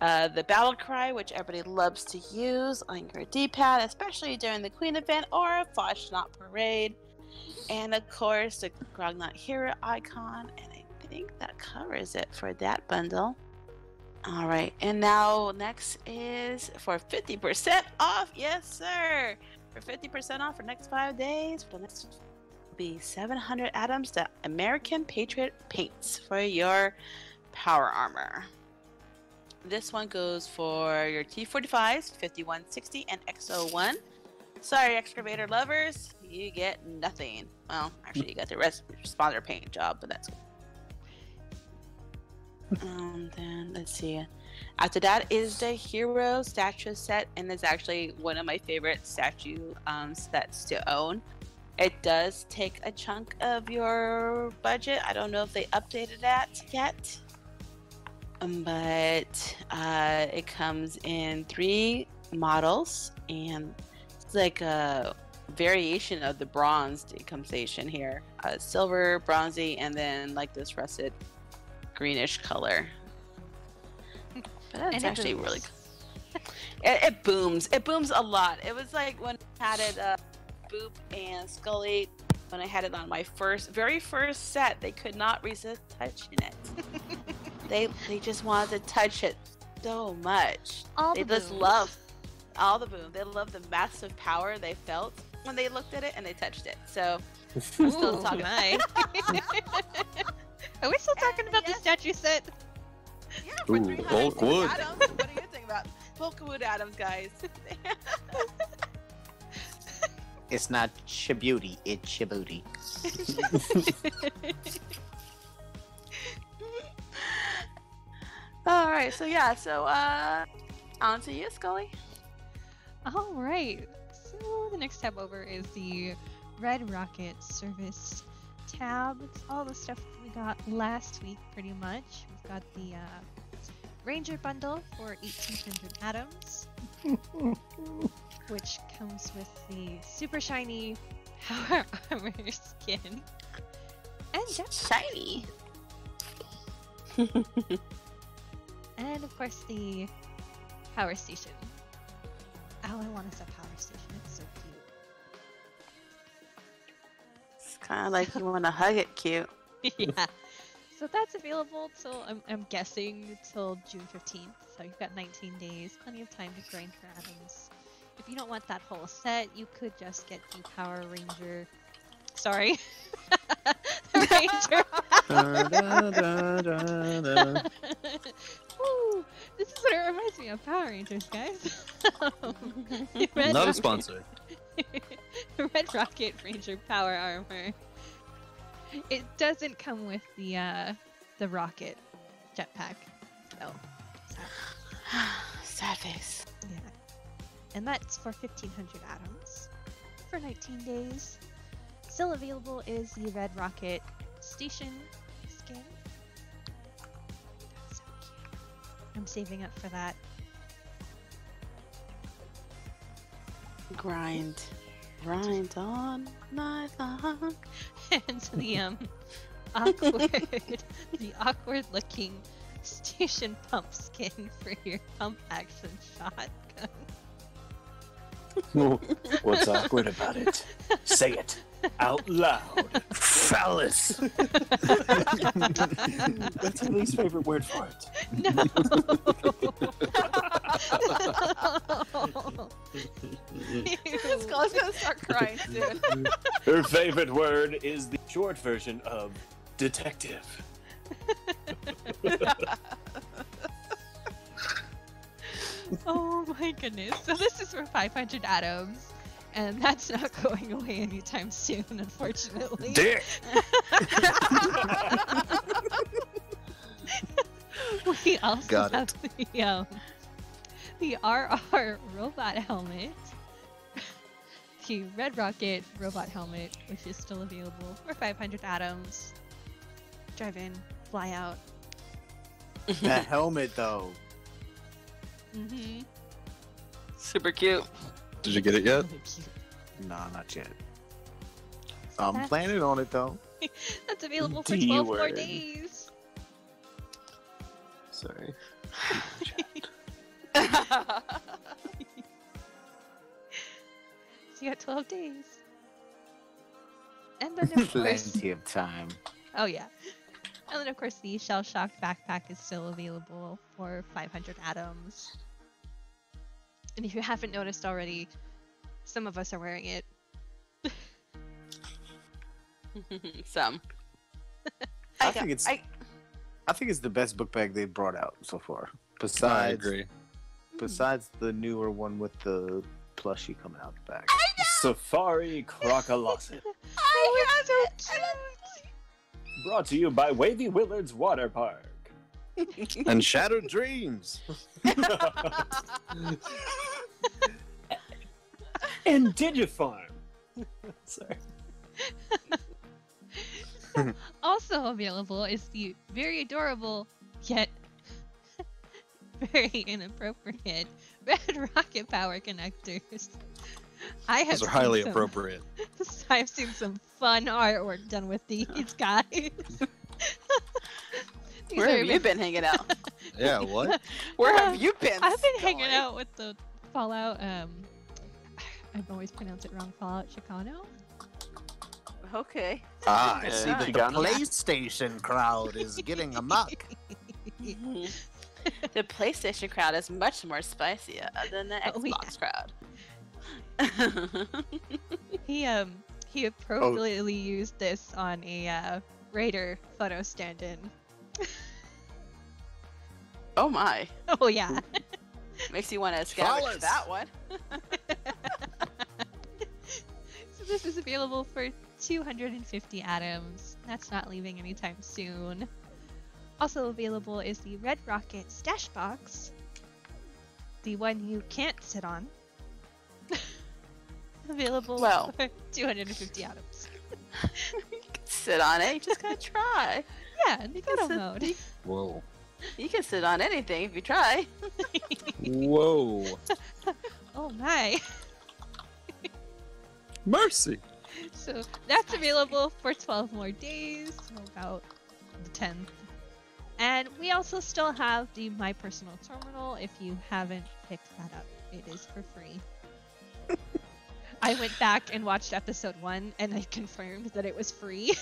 The battle cry, which everybody loves to use on your D-pad, especially during the Queen event or a Foshnot parade. And of course, the GROGNAK hero icon, and I think that covers it for that bundle. All right, and now next is for 50% off. Yes, sir. For 50% off for next 5 days. For the next will be 700 atoms to American Patriot paints for your power armor. This one goes for your T45s, 5160 and XO1. Sorry, excavator lovers, you get nothing. Well, actually, you got the responder paint job, but that's good. Then let's see. After that is the hero statue set, and it's actually one of my favorite statue sets to own. It does take a chunk of your budget. I don't know if they updated that yet. But it comes in 3 models, and it's like a variation of the bronze decompensation here. Silver, bronzy, and then like this russet greenish color. But that's And actually booms. really cool. It booms. It booms a lot. It was like when I had it, Boop and Skullie, when I had it on my very first set, they could not resist touching it. They just wanted to touch it so much. All They the just booms. love all the boom. They love the massive power they felt when they looked at it and they touched it. So we're still Ooh, talking. my. Are we still talking about the yes. statue set? Yeah, for Ooh, 300 bulk wood. atoms. What do you think about bulk wood atoms, guys? It's not Shibuti, it's Shibuti. All right, so yeah, so on to you, Skullie. All right. So the next tab over is the Red Rocket Service tab. It's all the stuff we got last week, pretty much. We've got the Ranger bundle for 1,800 atoms, which comes with the super shiny power armor skin and Shiny. and of course the power station. Oh, I want us a power station. It's so It's kind of like you want to hug it, cute. cute. Yeah. So that's available till I'm guessing till June 15th. So you've got 19 days, plenty of time to grind for atoms. If you don't want that whole set, you could just get the Power Ranger. Sorry, the Ranger. Woo! This is what it reminds me of, Power Rangers, guys. The Red Not a Rocket- sponsor. the Red Rocket Ranger Power Armor. It doesn't come with the rocket jetpack, though. So, Sad face. yeah. And that's for 1,500 atoms for 19 days. Still available is the Red Rocket Station skin. That's so cute. I'm saving up for that. Grind on night long. And the awkward looking station pump skin for your pump action shotgun. What's awkward about it? Say it out loud. Phallus. That's my least favorite word for it. No. Skull's gonna start crying soon. Her favorite word is the short version of detective. Oh my goodness. So this is for 500 atoms. And that's not going away anytime soon, unfortunately. Dick. We also Got have the RR robot helmet. The Red Rocket robot helmet, which is still available for 500 atoms. Drive in, fly out. That helmet, though. Mm-hmm. Super cute. Did you get it yet? Nah, not yet. I'm planning on it, though. That's available for D 12 more word. days. Sorry. So you got 12 days. And then of course, Plenty of time. oh yeah. And then of course the Shell Shock backpack is still available for 500 atoms. And if you haven't noticed already, some of us are wearing it. Some. I think it's the best book bag they've brought out so far. I Besides, agree. besides the newer one with the plushie coming out the back. Safari Crocolossip. I have it! Brought to you by Wavy Willard's Water Park. And Shattered Dreams. And Digifarm. Sorry. Also available is the very adorable, yet very inappropriate Red Rocket Power Connectors. Those are highly appropriate. I've seen some fun artwork done with these guys. Where have you been hanging out? Yeah, what? Where have you been? I've been hanging Skullie? out with the Fallout, I've always pronounced it wrong, Fallout Chicano. Okay. Ah, I Yeah, see that the Chicano. PlayStation crowd is getting amok. The PlayStation crowd is much more spicier than the Oh, yeah. Xbox crowd. He appropriately used this on a Raider photo stand-in. Oh my. Oh yeah. Makes you want to scavenge Flawless. that one. So this is available for 250 atoms. That's not leaving anytime soon. Also available is the Red Rocket Stash Box. The one you can't sit on. Available Well. for 250 atoms. You can sit on it. You just gotta try. Yeah, in the photo sit- mode. Whoa. You can sit on anything if you try. Whoa. Oh my. Mercy. So that's available for 12 more days, so about the 10th. And we also still have the My Personal Terminal if you haven't picked that up. It is for free. I went back and watched episode 1 and I confirmed that it was free.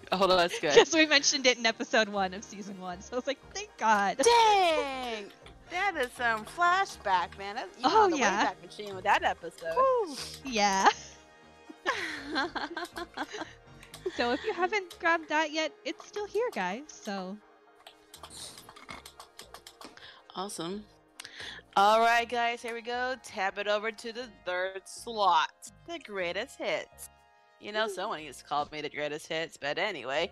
Oh, that's good. Because we mentioned it in episode 1 of season 1. So I was like, thank God. Dang! That is some flashback, man. That's, you Oh, on the yeah. Wayback Machine with that episode. Whew. Yeah. So if you haven't grabbed that yet, it's still here, guys. So Awesome. All right, guys, here we go. Tap it over to the third slot. The greatest hits. You know, someone used to call me the greatest hits, but anyway.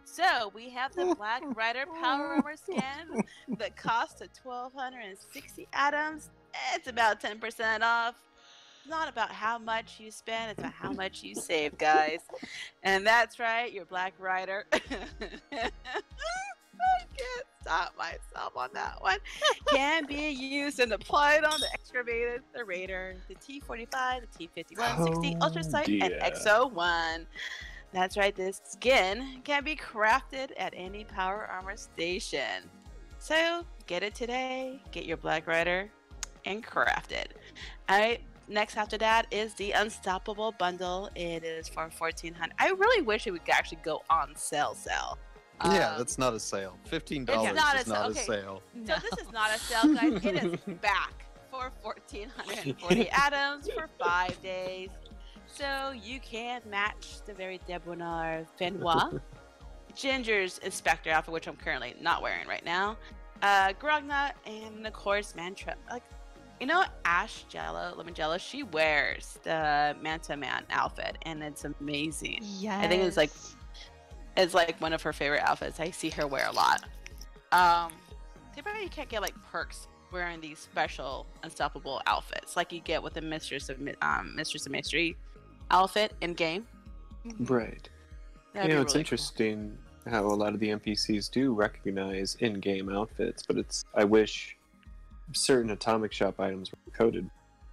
So we have the Black Rider Power Armor skin that costs 1,260 atoms. It's about 10% off. It's not about how much you spend, it's about how much you save, guys. And that's right, your Black Rider. I can't stop myself on that one. Can be used and applied on the excavated, the Raider, the T45, the T51, 60, Ultrasight, and XO1. That's right, this skin can be crafted at any Power Armor station. So get it today, get your Black Rider, and craft it. Alright, next after that is the Unstoppable Bundle. It is for 1,400. I really wish it would actually go on sale. Yeah, that's not a sale. $15 is not a sale. So this is not a sale, guys. It is back for 1,440 atoms for 5 days. So you can match the very debonair Fenwateryen, Ginger's Inspector outfit, which I'm currently not wearing right now, GROGNAK, and of course Mantra. Like, you know, Ash Jello, Lemon Jello, she wears the Manta Man outfit, and it's amazing. Yes. I think it's like one of her favorite outfits. I see her wear a lot. Too bad you can't get like perks wearing these special unstoppable outfits like you get with the Mistress of Mystery outfit in game. Right. That'd You know, be it's really interesting how a lot of the NPCs do recognize in-game outfits, but I wish certain Atomic Shop items were coded,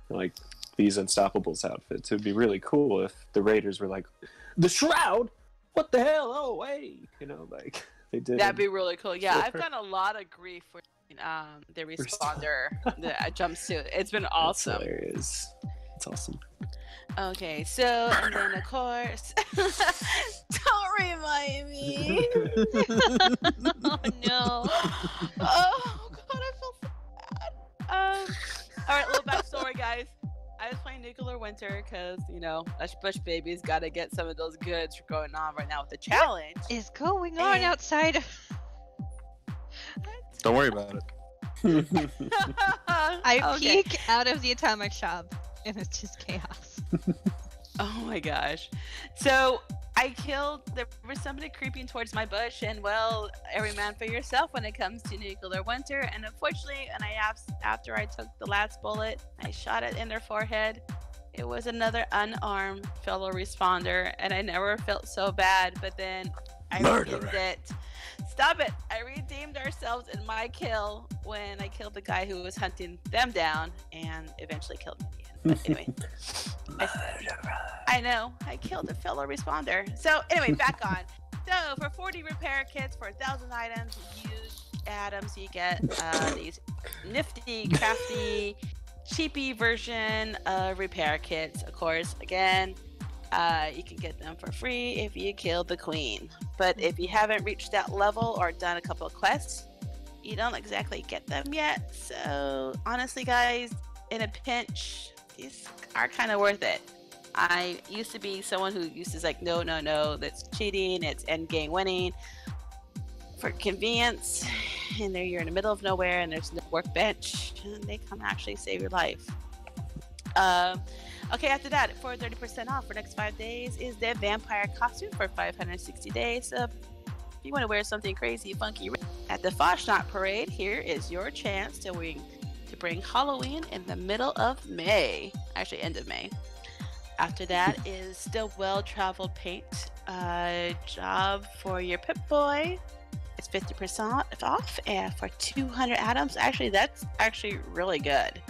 like these Unstoppables outfits. It would be really cool if the Raiders were like, the Shroud? What the hell? Oh, hey! You know, like, they did. That'd be really cool. Yeah, I've gotten a lot of grief for the responder, the jumpsuit. It's been awesome. That's hilarious. It's awesome. Okay, so, and then of course, don't remind me. Oh no. Oh god, I feel so bad. Alright, little backstory, guys. I was playing Nuclear Winter because, you know, us Bush babies gotta get some of those goods going on right now with the challenge. What is going on outside? Don't worry about it. I peek out of the Atomic Shop, and it's just chaos. Oh my gosh. So there was somebody creeping towards my bush, and well, every man for yourself when it comes to Nuclear Winter. And unfortunately, after I took the last bullet, I shot it in their forehead. It was another unarmed fellow responder, and I never felt so bad, but then I redeemed it. Stop it! I redeemed ourselves in my kill when I killed the guy who was hunting them down and eventually killed me. But anyway, I know, I killed a fellow responder. So anyway, back on. So for 40 repair kits for 1,000 items, you get these nifty, crafty, cheapy version of repair kits. Of course, again, you can get them for free if you kill the queen. But if you haven't reached that level or done a couple of quests, you don't exactly get them yet. So honestly, guys, in a pinch, these are kind of worth it. I used to be someone who used to like, no, that's cheating, it's end game winning. For convenience, and there you're in the middle of nowhere and there's no workbench, and they come actually save your life. Okay, after that, for 30% off for next 5 days is the vampire costume for 560 days. So if you want to wear something crazy, funky at the Foshnot Parade, here is your chance to bring Halloween in the middle of May, actually end of May. After that is the well-traveled paint job for your Pip-Boy. It's 50% off and for 200 atoms. Actually, that's actually really good.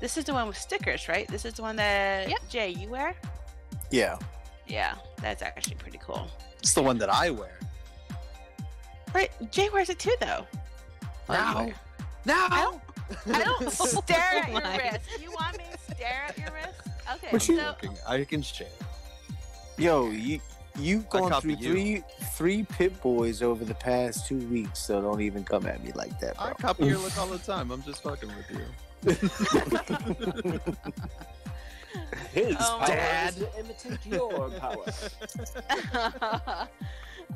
This is the one with stickers, right? This is the one that Jay, you wear? Yeah. Yeah, that's actually pretty cool. It's the one that I wear. Right, Jay wears it too, though. No. I don't stare at your wrist. You want me to stare at your wrist? Okay, so I can share. Yo, you've gone through three Pip Boys over the past 2 weeks, so don't even come at me like that, bro. I copy your look all the time. I'm just fucking with you. His dad imitate your power.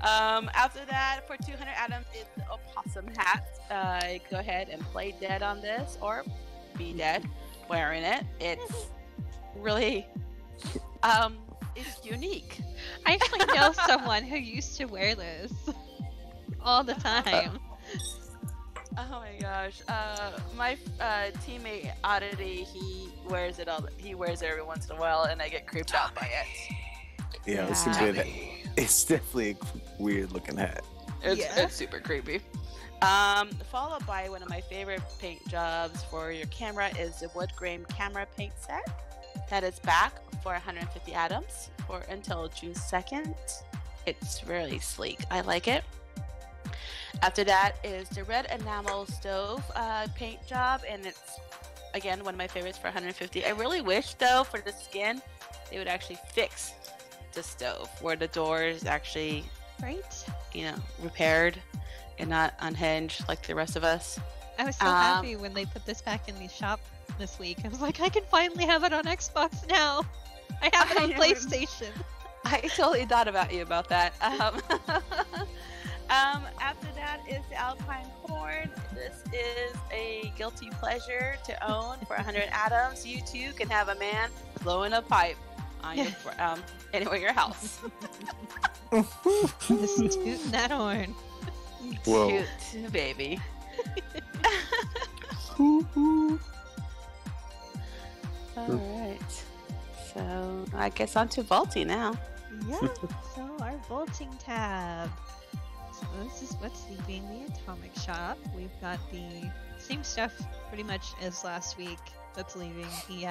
After that, for 200 atoms, is the opossum hat. Go ahead and play dead on this, or be dead wearing it. It's really It's unique. I actually know someone who used to wear this all the time. Oh my gosh. My teammate Oddity, he wears it every once in a while, and I get creeped out by it. Yeah, it's a bit. It's definitely a weird looking hat. It's super creepy. Followed by one of my favorite paint jobs for your camera is the wood grain camera paint set. That is back for 150 atoms until June 2nd. It's really sleek. I like it. After that is the red enamel stove paint job, and it's again one of my favorites for 150. I really wish though for the skin they would actually fix the stove where the door is actually repaired and not unhinged like the rest of us. I was so happy when they put this back in the shop this week. I was like, I can finally have it on Xbox now. I have it on PlayStation. I totally thought about you about that. After that is the Alpine horn. This is a guilty pleasure to own for 100 atoms. You too can have a man blowing a pipe on your anywhere your house. Just tooting that horn. Whoa. Toot, baby. Alright. So I guess on to vaulting now. Yeah. So our vaulting tab. So this is what's leaving the atomic shop. We've got the same stuff pretty much as last week that's leaving the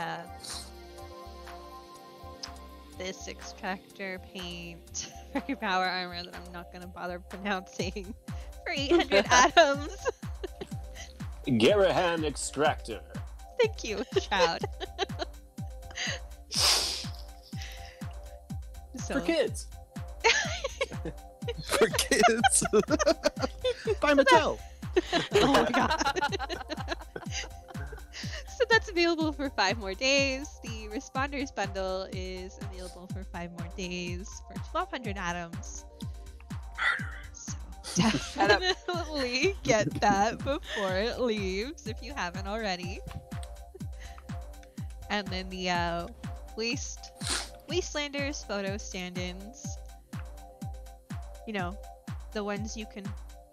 this extractor paint for your power armor that I'm not gonna bother pronouncing for 800 atoms. GARRAHAN extractor. Thank you, child. For kids. For kids. By Mattel. Oh my god. So that's available for 5 more days. The Responders bundle is available for 5 more days for 1,200 atoms. So definitely get that before it leaves if you haven't already. And then the Wastelanders photo stand-ins. You know, the ones you can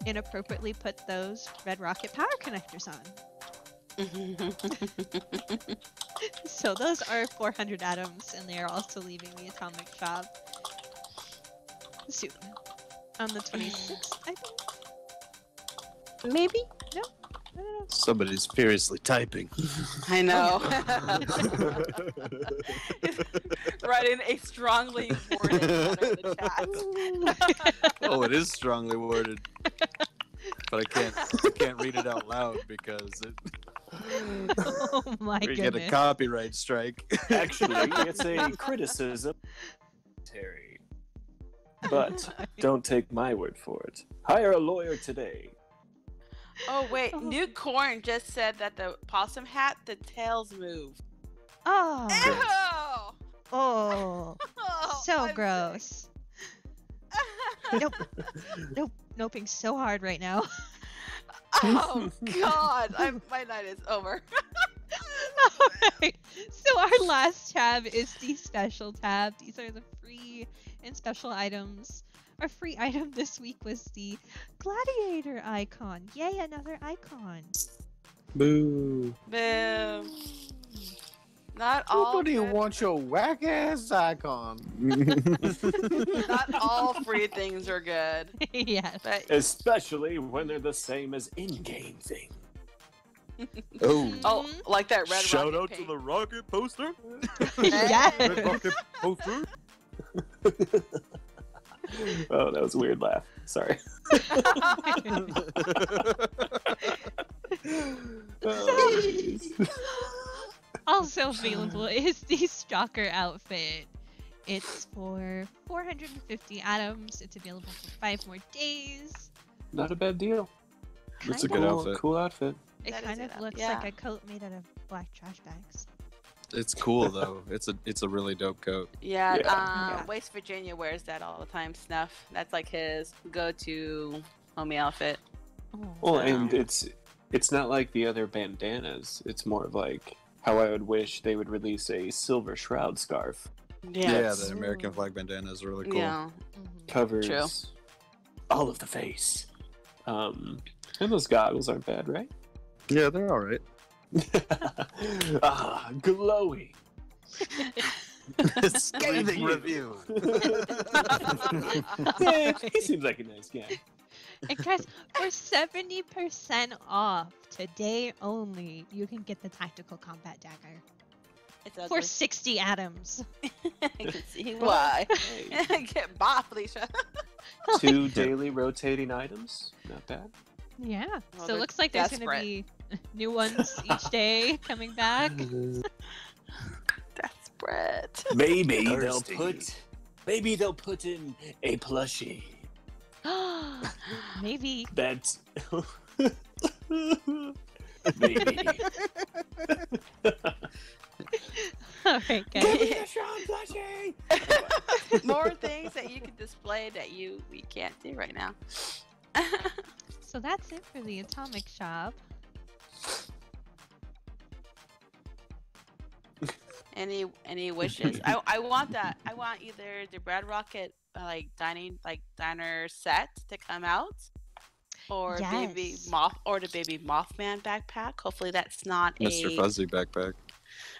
inappropriately put those red rocket power connectors on. So those are 400 atoms, and they are also leaving the atomic shop soon. On the 26th, I think? Maybe? No? I don't know. Somebody's furiously typing. I know. Writing a strongly worded letter in the chat. Oh, it is strongly worded. But I can't read it out loud because Oh my we goodness. get a copyright strike. Actually, it's a criticism. But don't take my word for it. Hire a lawyer today. Oh wait, New Corn just said that the possum hat, the tails move. Oh. Ew! Oh. Oh, So I'm gross. Nope. Nope. Noping so hard right now. Oh god, my night is over. Alright, so our last tab is the special tab. These are the free and special items. Our free item this week was the Gladiator icon. Yay, another icon. Boo. Boom. Not all. Nobody good- wants your whack ass icon. Not all free things are good. Yes. But Especially when they're the same as in-game thing. Oh. like that red Shout rocket out to paint. the rocket poster. Yes. Red rocket poster. Oh, that was a weird laugh. Sorry. Oh, jeez. Also available is the Stalker outfit. It's for 450 atoms. It's available for 5 more days. Not a bad deal. That's a Kind good of. outfit. Cool outfit. It That is kind it, of looks yeah. like a coat made out of black trash bags. It's cool though. It's a really dope coat. Yeah, Yeah. West Virginia wears that all the time. Snuff. That's like his go-to homie outfit. Oh. Well, and it's not like the other bandanas. It's more of like how I would wish they would release a silver shroud scarf. Yeah, the American flag bandana is really cool. Yeah. Covers True. all of the face. And those goggles aren't bad, right? Yeah, they're all right. Glowy. Scathing review. Yeah, he seems like a nice guy. And guys, for 70% off today only, you can get the tactical combat dagger It's for ugly. 60 atoms. I can see why. Hey, Get bop, Felicia. 2 daily rotating items. Not bad. Yeah. Well, So it they're looks like there's going to desperate. be new ones each day coming back. Desperate. Maybe Thirsty. maybe they'll put in a plushie. Maybe. That's maybe. Alright, guys. More things that you can display that we can't do right now. So that's it for the Atomic Shop. Any wishes? I want that. I want either the Red Rocket diner set to come out, or baby Yes. moth, or the baby Mothman backpack. Hopefully that's not Mr. Fuzzy backpack.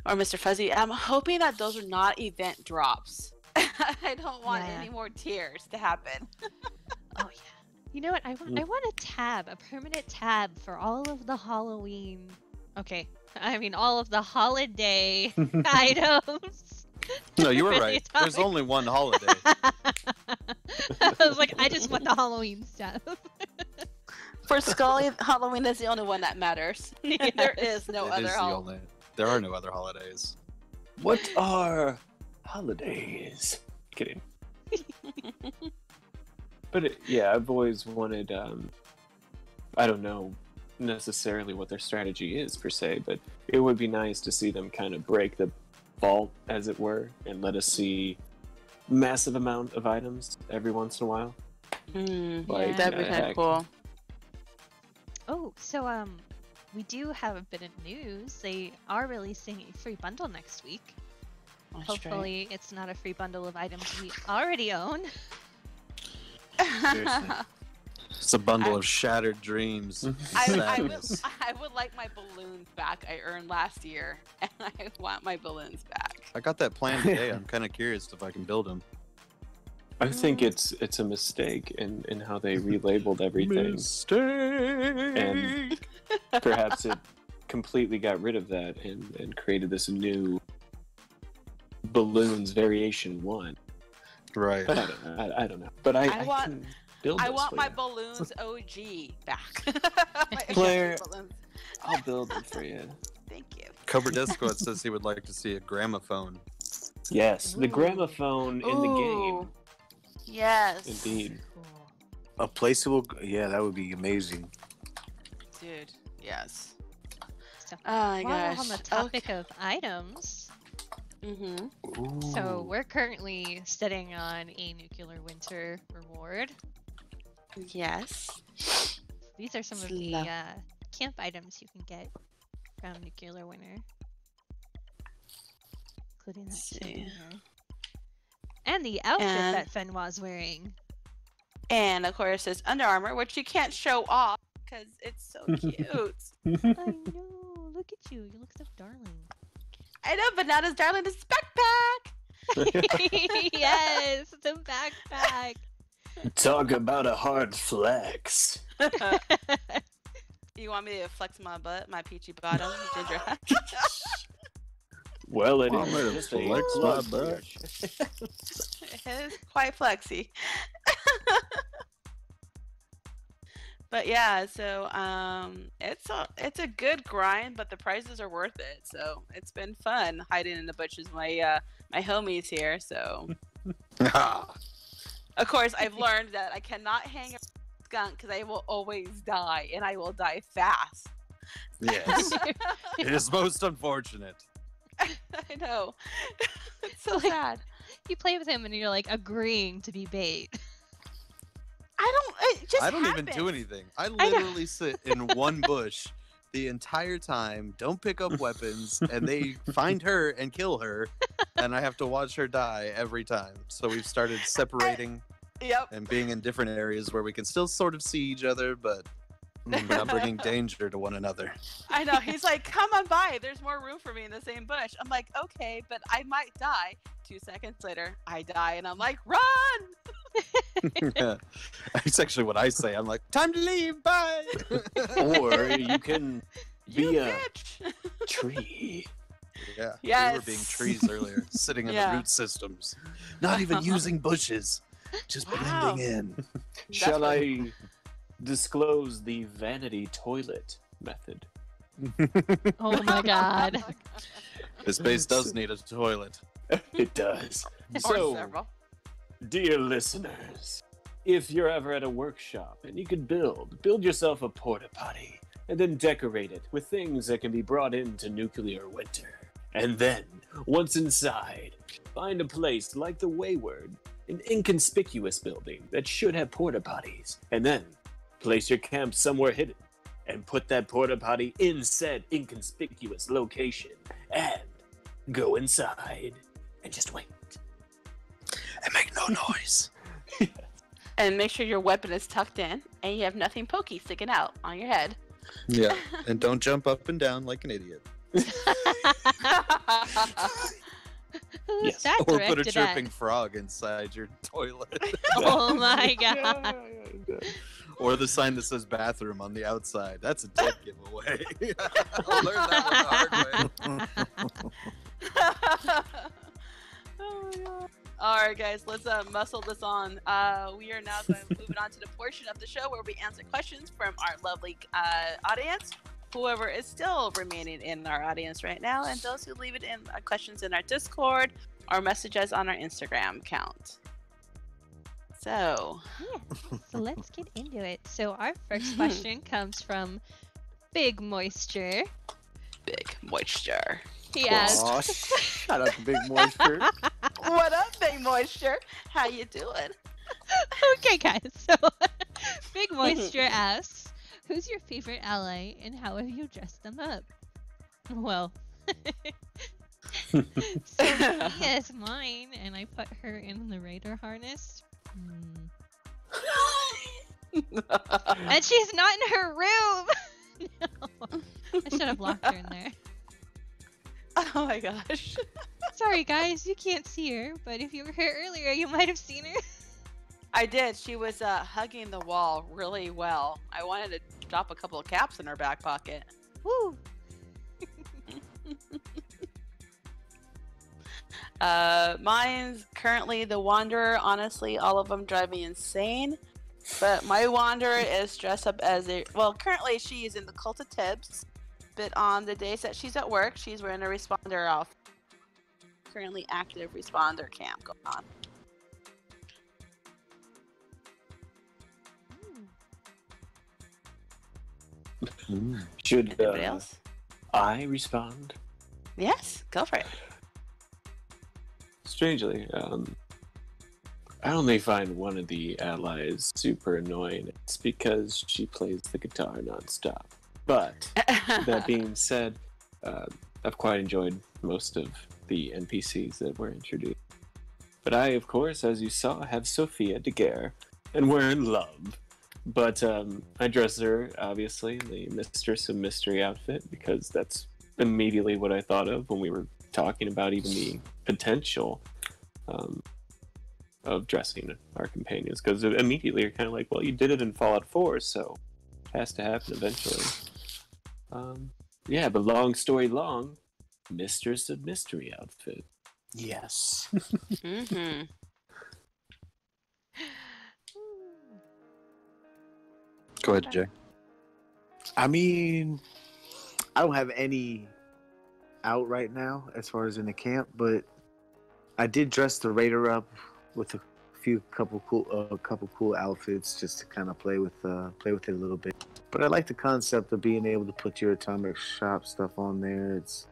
or Mr. Fuzzy. I'm hoping that those are not event drops. I don't want Yeah. any more tears to happen. Oh yeah. You know what? I want a tab, a permanent tab for all of the Halloween. Okay, I mean all of the holiday items. No, you were For the right. There's Atomic- only one holiday. I was like, I just want the Halloween stuff. For Skullie, Halloween is the only one that matters. There is no It other is the Halloween. only. There are no other holidays. What are holidays? Kidding. But yeah, I've always wanted. I don't know necessarily what their strategy is per se, but it would be nice to see them kind of break the vault, as it were, and let us see massive amount of items every once in a while. Like, That'd be kind heck. of cool. Oh, so we do have a bit of news. They are releasing a free bundle next week. Hopefully, it's not a free bundle of items we already own. Seriously. It's a bundle of shattered dreams. Sadness. I would like my balloons back I earned last year, and I want my balloons back. I got that planned today. I'm kind of curious if I can build them. I think it's a mistake in how they relabeled everything. And perhaps it completely got rid of that and created this new balloons variation 1. Right. But I don't know. But I want- can build I those want for my you. balloons OG back. My Claire. OG balloons. I'll build them for you. Thank you. Cobra Disco says he would like to see a gramophone. Yes, the Ooh. gramophone in the game. Ooh. Yes. Indeed. Cool. A placeable, yeah, that would be amazing. Dude. Yes. So, Oh my while gosh. on the topic of items, Mm-hmm. so we're currently sitting on a nuclear winter reward. Yes. These are some of the camp items you can get from nuclear winter, including that Let's shirt see. here. And the outfit And- that Fenwa's wearing. And of course, it's Under Armour, which you can't show off because it's so cute. I know. Look at you. You look so darling. I know, but not as darling as backpack. Yes, the backpack. Talk about a hard flex. You want me to flex my butt, my peachy bottom, ginger? Well, it Want me to is just a flex my plug butt? It is quite flexy. But yeah, so it's a good grind, but the prizes are worth it. So it's been fun hiding in the bushes with my my homies here. So of course I've learned that I cannot hang a skunk because I will always die, and I will die fast. Yes. It is most unfortunate. I know. It's so Like- sad. You play with him and you're like agreeing to be bait. I don't even do anything. I literally sit in one bush the entire time, don't pick up weapons, and they find her and kill her, and I have to watch her die every time. So we've started separating Yep. and being in different areas where we can still sort of see each other, but we're not bringing danger to one another. I know. He's like, come on by. There's more room for me in the same bush. I'm like, okay, but I might die. 2 seconds later, I die, and I'm like, run! Yeah. That's actually what I say. I'm like, time to leave, bye! Or you can You be a bitch! Yeah, tree. we were Yes. being trees earlier, sitting in Yeah. the root systems. Not even using bushes, just Wow. blending in. Shall what- I disclose the vanity toilet method? Oh my god. This base does need a toilet. It does. Or So, several. dear listeners, if you're ever at a workshop and you could build yourself a porta potty and then decorate it with things that can be brought into nuclear winter. And then, once inside, find a place like the Wayward, an inconspicuous building that should have porta potties, and then place your camp somewhere hidden and put that porta potty in said inconspicuous location and go inside and just wait. And make no noise. And make sure your weapon is tucked in and you have nothing pokey sticking out on your head. Yeah, and don't jump up and down like an idiot. Who's Yes. that Or put a directed chirping at? frog inside your toilet. Oh my god. Or the sign that says bathroom on the outside. That's a dead giveaway. I'll learn that one the hard way. Oh my god. Alright guys, let's muscle this on. We are now going to move on to the portion of the show where we answer questions from our lovely audience. Whoever is still remaining in our audience right now, and those who leave it in questions in our Discord or message us on our Instagram account. So, So let's get into it. So our first question comes from Big Moisture. Big Moisture. He asked, Aw, shut up, Big Moisture. What up, Big Moisture? How you doing? okay guys, so Big Moisture asks, who's your favorite ally and how have you dressed them up? Well, so Mia is mine and I put her in the raider harness. And she's not in her room! No. I should have locked her in there. Oh my gosh. Sorry guys, you can't see her, but if you were here earlier, you might have seen her. I did. She was hugging the wall really well. I wanted to drop a couple of caps in her back pocket. Woo! Mine's currently the Wanderer. Honestly, all of them drive me insane. But my Wanderer is dressed up as a... Well, currently she is in the Cult of Tibbs. But on the days that she's at work, she's wearing a responder outfit. Currently active responder camp going on. Should Anybody else? I respond? Yes, go for it. Strangely, I only find one of the allies super annoying. It's because she plays the guitar nonstop. But that being said, I've quite enjoyed most of the NPCs that were introduced. But I, of course, as you saw, have Sophia de Guerre, and we're in love. But I dress her, obviously, in the Mistress of Mystery outfit, because that's immediately what I thought of when we were talking about even the potential of dressing our companions. Because immediately you're kind of like, well, you did it in Fallout 4, so it has to happen eventually. Yeah, but long story long, Mistress of Mystery outfit. Yes. Mm-hmm. Go ahead, Jay. I mean, I don't have any out right now as far as in the camp, but I did dress the raider up with a couple cool outfits just to kind of play with it a little bit. But I like the concept of being able to put your atomic shop stuff on there. It's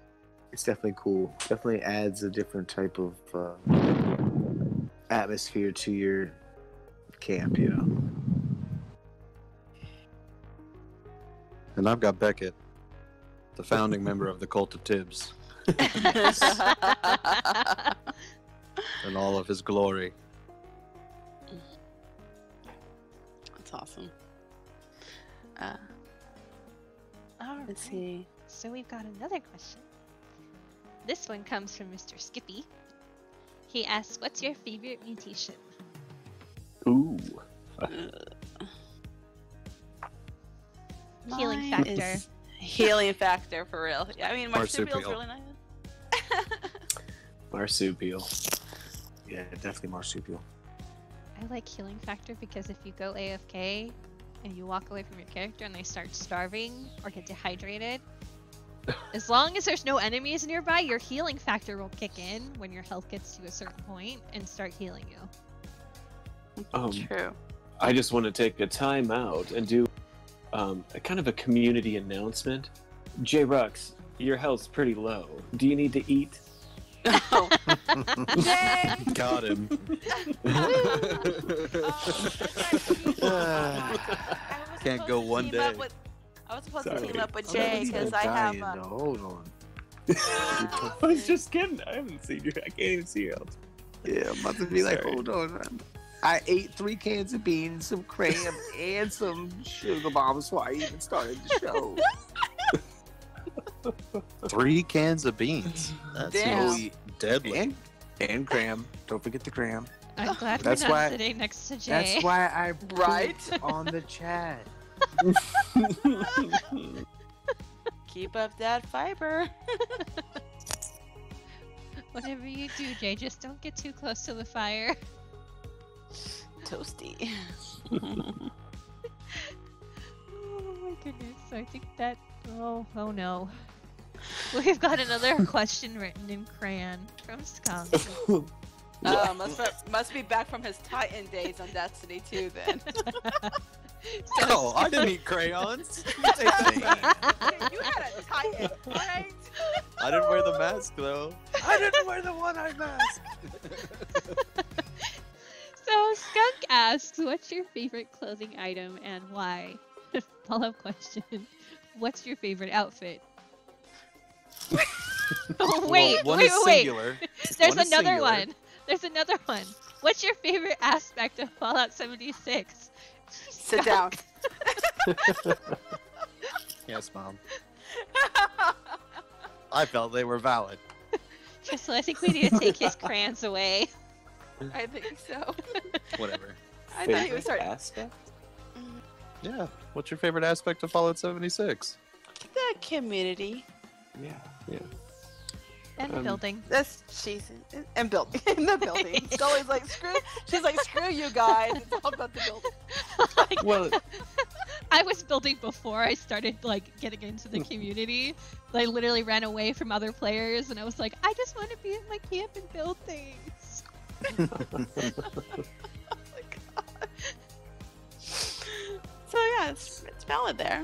definitely cool. Definitely adds a different type of atmosphere to your camp, you know. And I've got Beckett, the founding member of the Cult of Tibbs. of his glory. That's awesome. Alright, Let's see. so we've got another question. This one comes from Mr. Skippy. He asks, what's your favorite mutation? Ooh. Healing Mine factor. is Healing factor for real. Yeah, I mean, marsupial's Marsupial. really nice. Marsupial. Yeah, definitely marsupial. I like healing factor because if you go AFK and you walk away from your character and they start starving or get dehydrated, as long as there's no enemies nearby, your healing factor will kick in when your health gets to a certain point and start healing you. True. I just want to take a time out and do a kind of a community announcement. J Rux, your health's pretty low. Do you need to eat? Oh. Yay! Got him. Can't go one day. I was supposed to Sorry. team up with Jay because I have. Hold on. I was just kidding. I haven't seen you. I can't even see your health. Yeah, I'm about to be like, Sorry. hold on, man. I ate 3 cans of beans, some cram, and some sugar bombs before I even started the show. 3 cans of beans. That's Damn. really deadly. And cram. Don't forget the cram. I'm glad That's we're not why- sitting next to Jay. That's why I put Right? it on the chat. Keep up that fiber. Whatever you do, Jay, just don't get too close to the fire. Toasty. Oh my goodness, I think that... Oh no. We've got another question written in crayon from Skunk. Must be back from his Titan days on Destiny 2 then. Oh, I didn't eat crayons. You take that back. You had a Titan, right? I didn't wear the mask though. I didn't wear the one-eye mask. So Skunk asks, what's your favorite clothing item and why? Follow-up question. What's your favorite outfit? Oh, wait, Well, one wait. is singular. There's One is another singular. one. There's another one. What's your favorite aspect of Fallout 76? Sit down. Yes, Mom. I felt they were valid. Trizzle, I think we need to take his crayons away. I think so. Whatever. I thought he was Favorite starting. aspect? Yeah. What's your favorite aspect of Fallout 76? The community. Yeah. And building. That's cheesy. And building. In the building. Scullie's like, screw. She's like, screw you guys. It's all about the building. Like, Well, I was building before I started like getting into the community. I literally ran away from other players and I was like, I just want to be at my camp and build things. So yeah, it's valid there.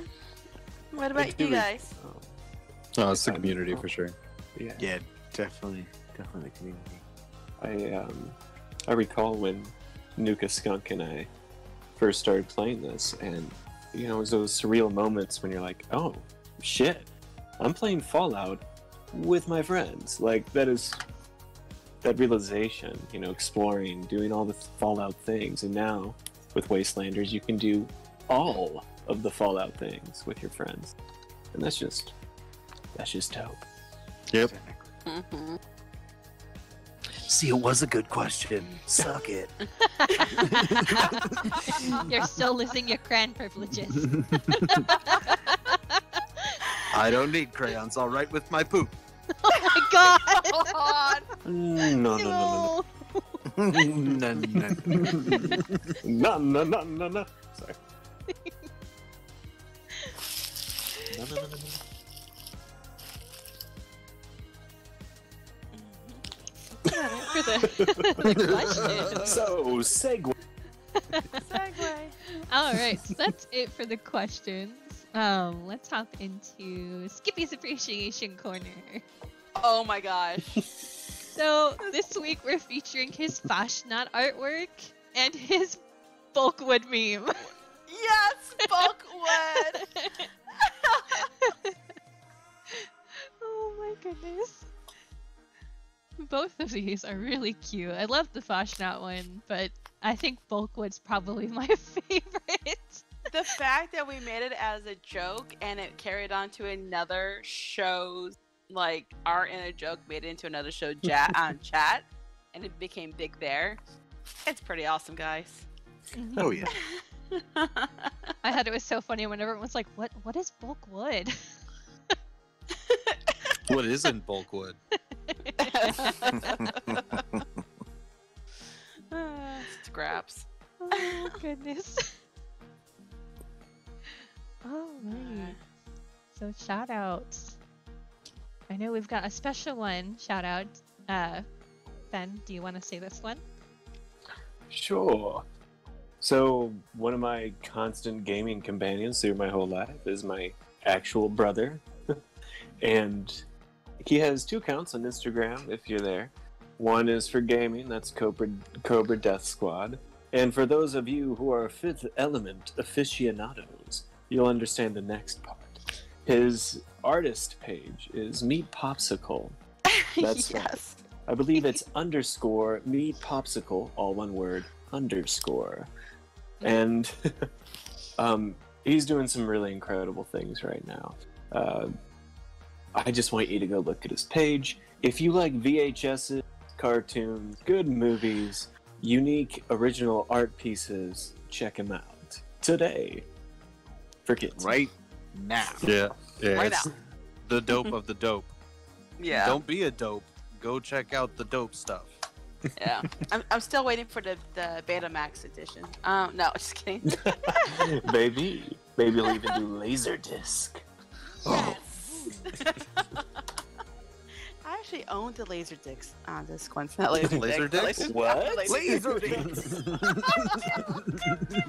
What about you guys? Oh, it's the community for sure. Yeah. Yeah, definitely the community. I recall when NukaSkunk and I first started playing this, and you know, it was those surreal moments when you're like, "Oh, shit, I'm playing Fallout with my friends." Like that realization, you know, exploring, doing all the Fallout things, and now with Wastelanders, you can do all of the Fallout things with your friends, and that's just dope. Yep. Mm-hmm. See, it was a good question. Suck it. You're still losing your cran privileges. I don't need crayons. I'll write with my poop. Oh my god! No. No. Sorry. No. For the question. So, segue. Segue. Alright, so that's it for the questions. Let's hop into Skippy's Appreciation Corner. Oh my gosh. So this week we're featuring his Fashnot artwork and his Bulkwood meme. Yes, Bulkwood. Oh my goodness. Both of these are really cute. I love the Fashnaut one, but I think Bulkwood's probably my favorite. The fact that we made it as a joke and it carried on to another show's like art and a joke made it into another show on chat, and it became big there. It's pretty awesome, guys. Oh yeah. I thought it was so funny whenever everyone was like, what is Bulkwood? What isn't Bulkwood? Scraps. Oh goodness. All right. So shout outs. I know we've got a special one. Shout out. Ben, do you want to say this one? Sure. So, one of my constant gaming companions through my whole life is my actual brother. And he has 2 accounts on Instagram, if you're there. One is for gaming, that's Cobra Death Squad. And for those of you who are Fifth Element aficionados, you'll understand the next part. His artist page is Meat Popsicle. That's yes. right. I believe it's underscore Meat Popsicle, all one word, underscore. And he's doing some really incredible things right now. I just want you to go look at his page. If you like VHSs, cartoons, good movies, unique original art pieces, check him out today. For kids. Right now. Yeah. Right It's now. the dope of the dope. Yeah. Don't be a dope. Go check out the dope stuff. Yeah. I'm still waiting for the Betamax edition. No, just kidding. Maybe he'll even do Laserdisc. Yes. I actually owned the Laserdisc on this one. It's not Laserdisc? What? Laserdisc.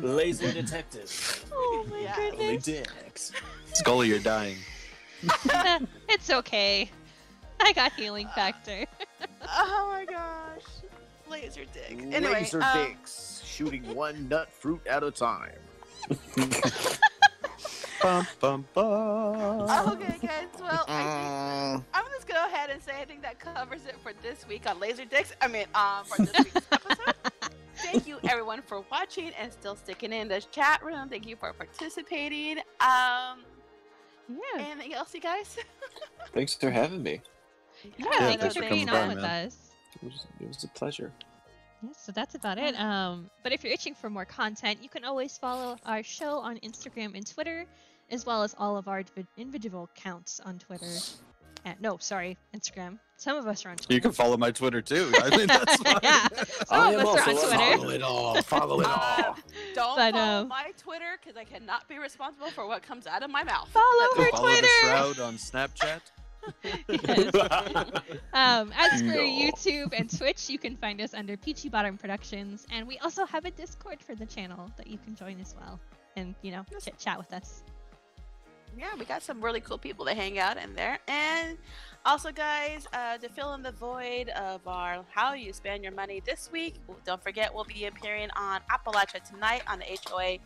Laser Detective. Oh my Yeah. Only goodness. dicks. Skullie, you're dying. It's okay. I got healing factor. Oh my gosh. Laserdisc. Anyway, Laser dicks, shooting one nut fruit at a time. Bum, bum, bum. okay, guys. Well, I think I'm just gonna go ahead and say I think that covers it for this week on Laserdisc. For this week's episode. Thank you, everyone, for watching and still sticking in the chat room. Thank you for participating. Yeah. Anything else, you guys? Thanks for having me. Yeah, thanks thanks for for coming being by, on with man. us. It was a pleasure. Yes, so that's about it. But if you're itching for more content, you can always follow our show on Instagram and Twitter, as well as all of our individual accounts on Twitter. Instagram. Some of us are on Twitter. You can follow my Twitter too. I mean, that's fine. Yeah, some of us are on Twitter. Follow it all. Follow it all. Don't But, follow my Twitter because I cannot be responsible for what comes out of my mouth. Follow That's her all. Follow the Twitter. Shroud on Snapchat. Yes. As for No. YouTube and Twitch, you can find us under Peachy Bottom Productions, and we also have a Discord for the channel that you can join as well, and chat with us. Yeah, we got some really cool people to hang out in there. And also, guys, to fill in the void of our How You Spend Your Money this week, don't forget we'll be appearing on Appalachia Tonight on the HOA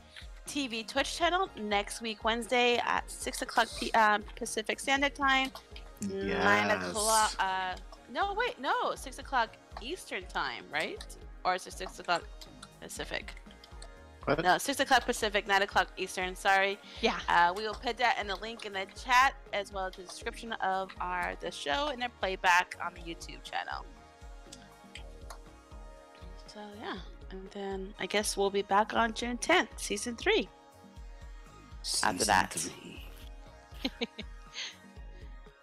TV Twitch channel next week, Wednesday at 6 o'clock p.m. Pacific Standard Time. 9 o'clock. 6 o'clock Eastern Time, right? Or is it 6 o'clock Pacific? What? No, 6 o'clock Pacific, 9 o'clock Eastern. Sorry. Yeah. We will put that in the link in the chat as well as the description of the show and their playback on the YouTube channel. So yeah, and then I guess we'll be back on June 10th, season 3. After that.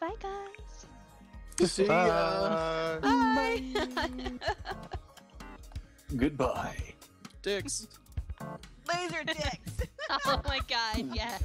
Bye, guys. See ya. Bye. Goodbye. Dicks. Laser dicks. Oh my god, yes.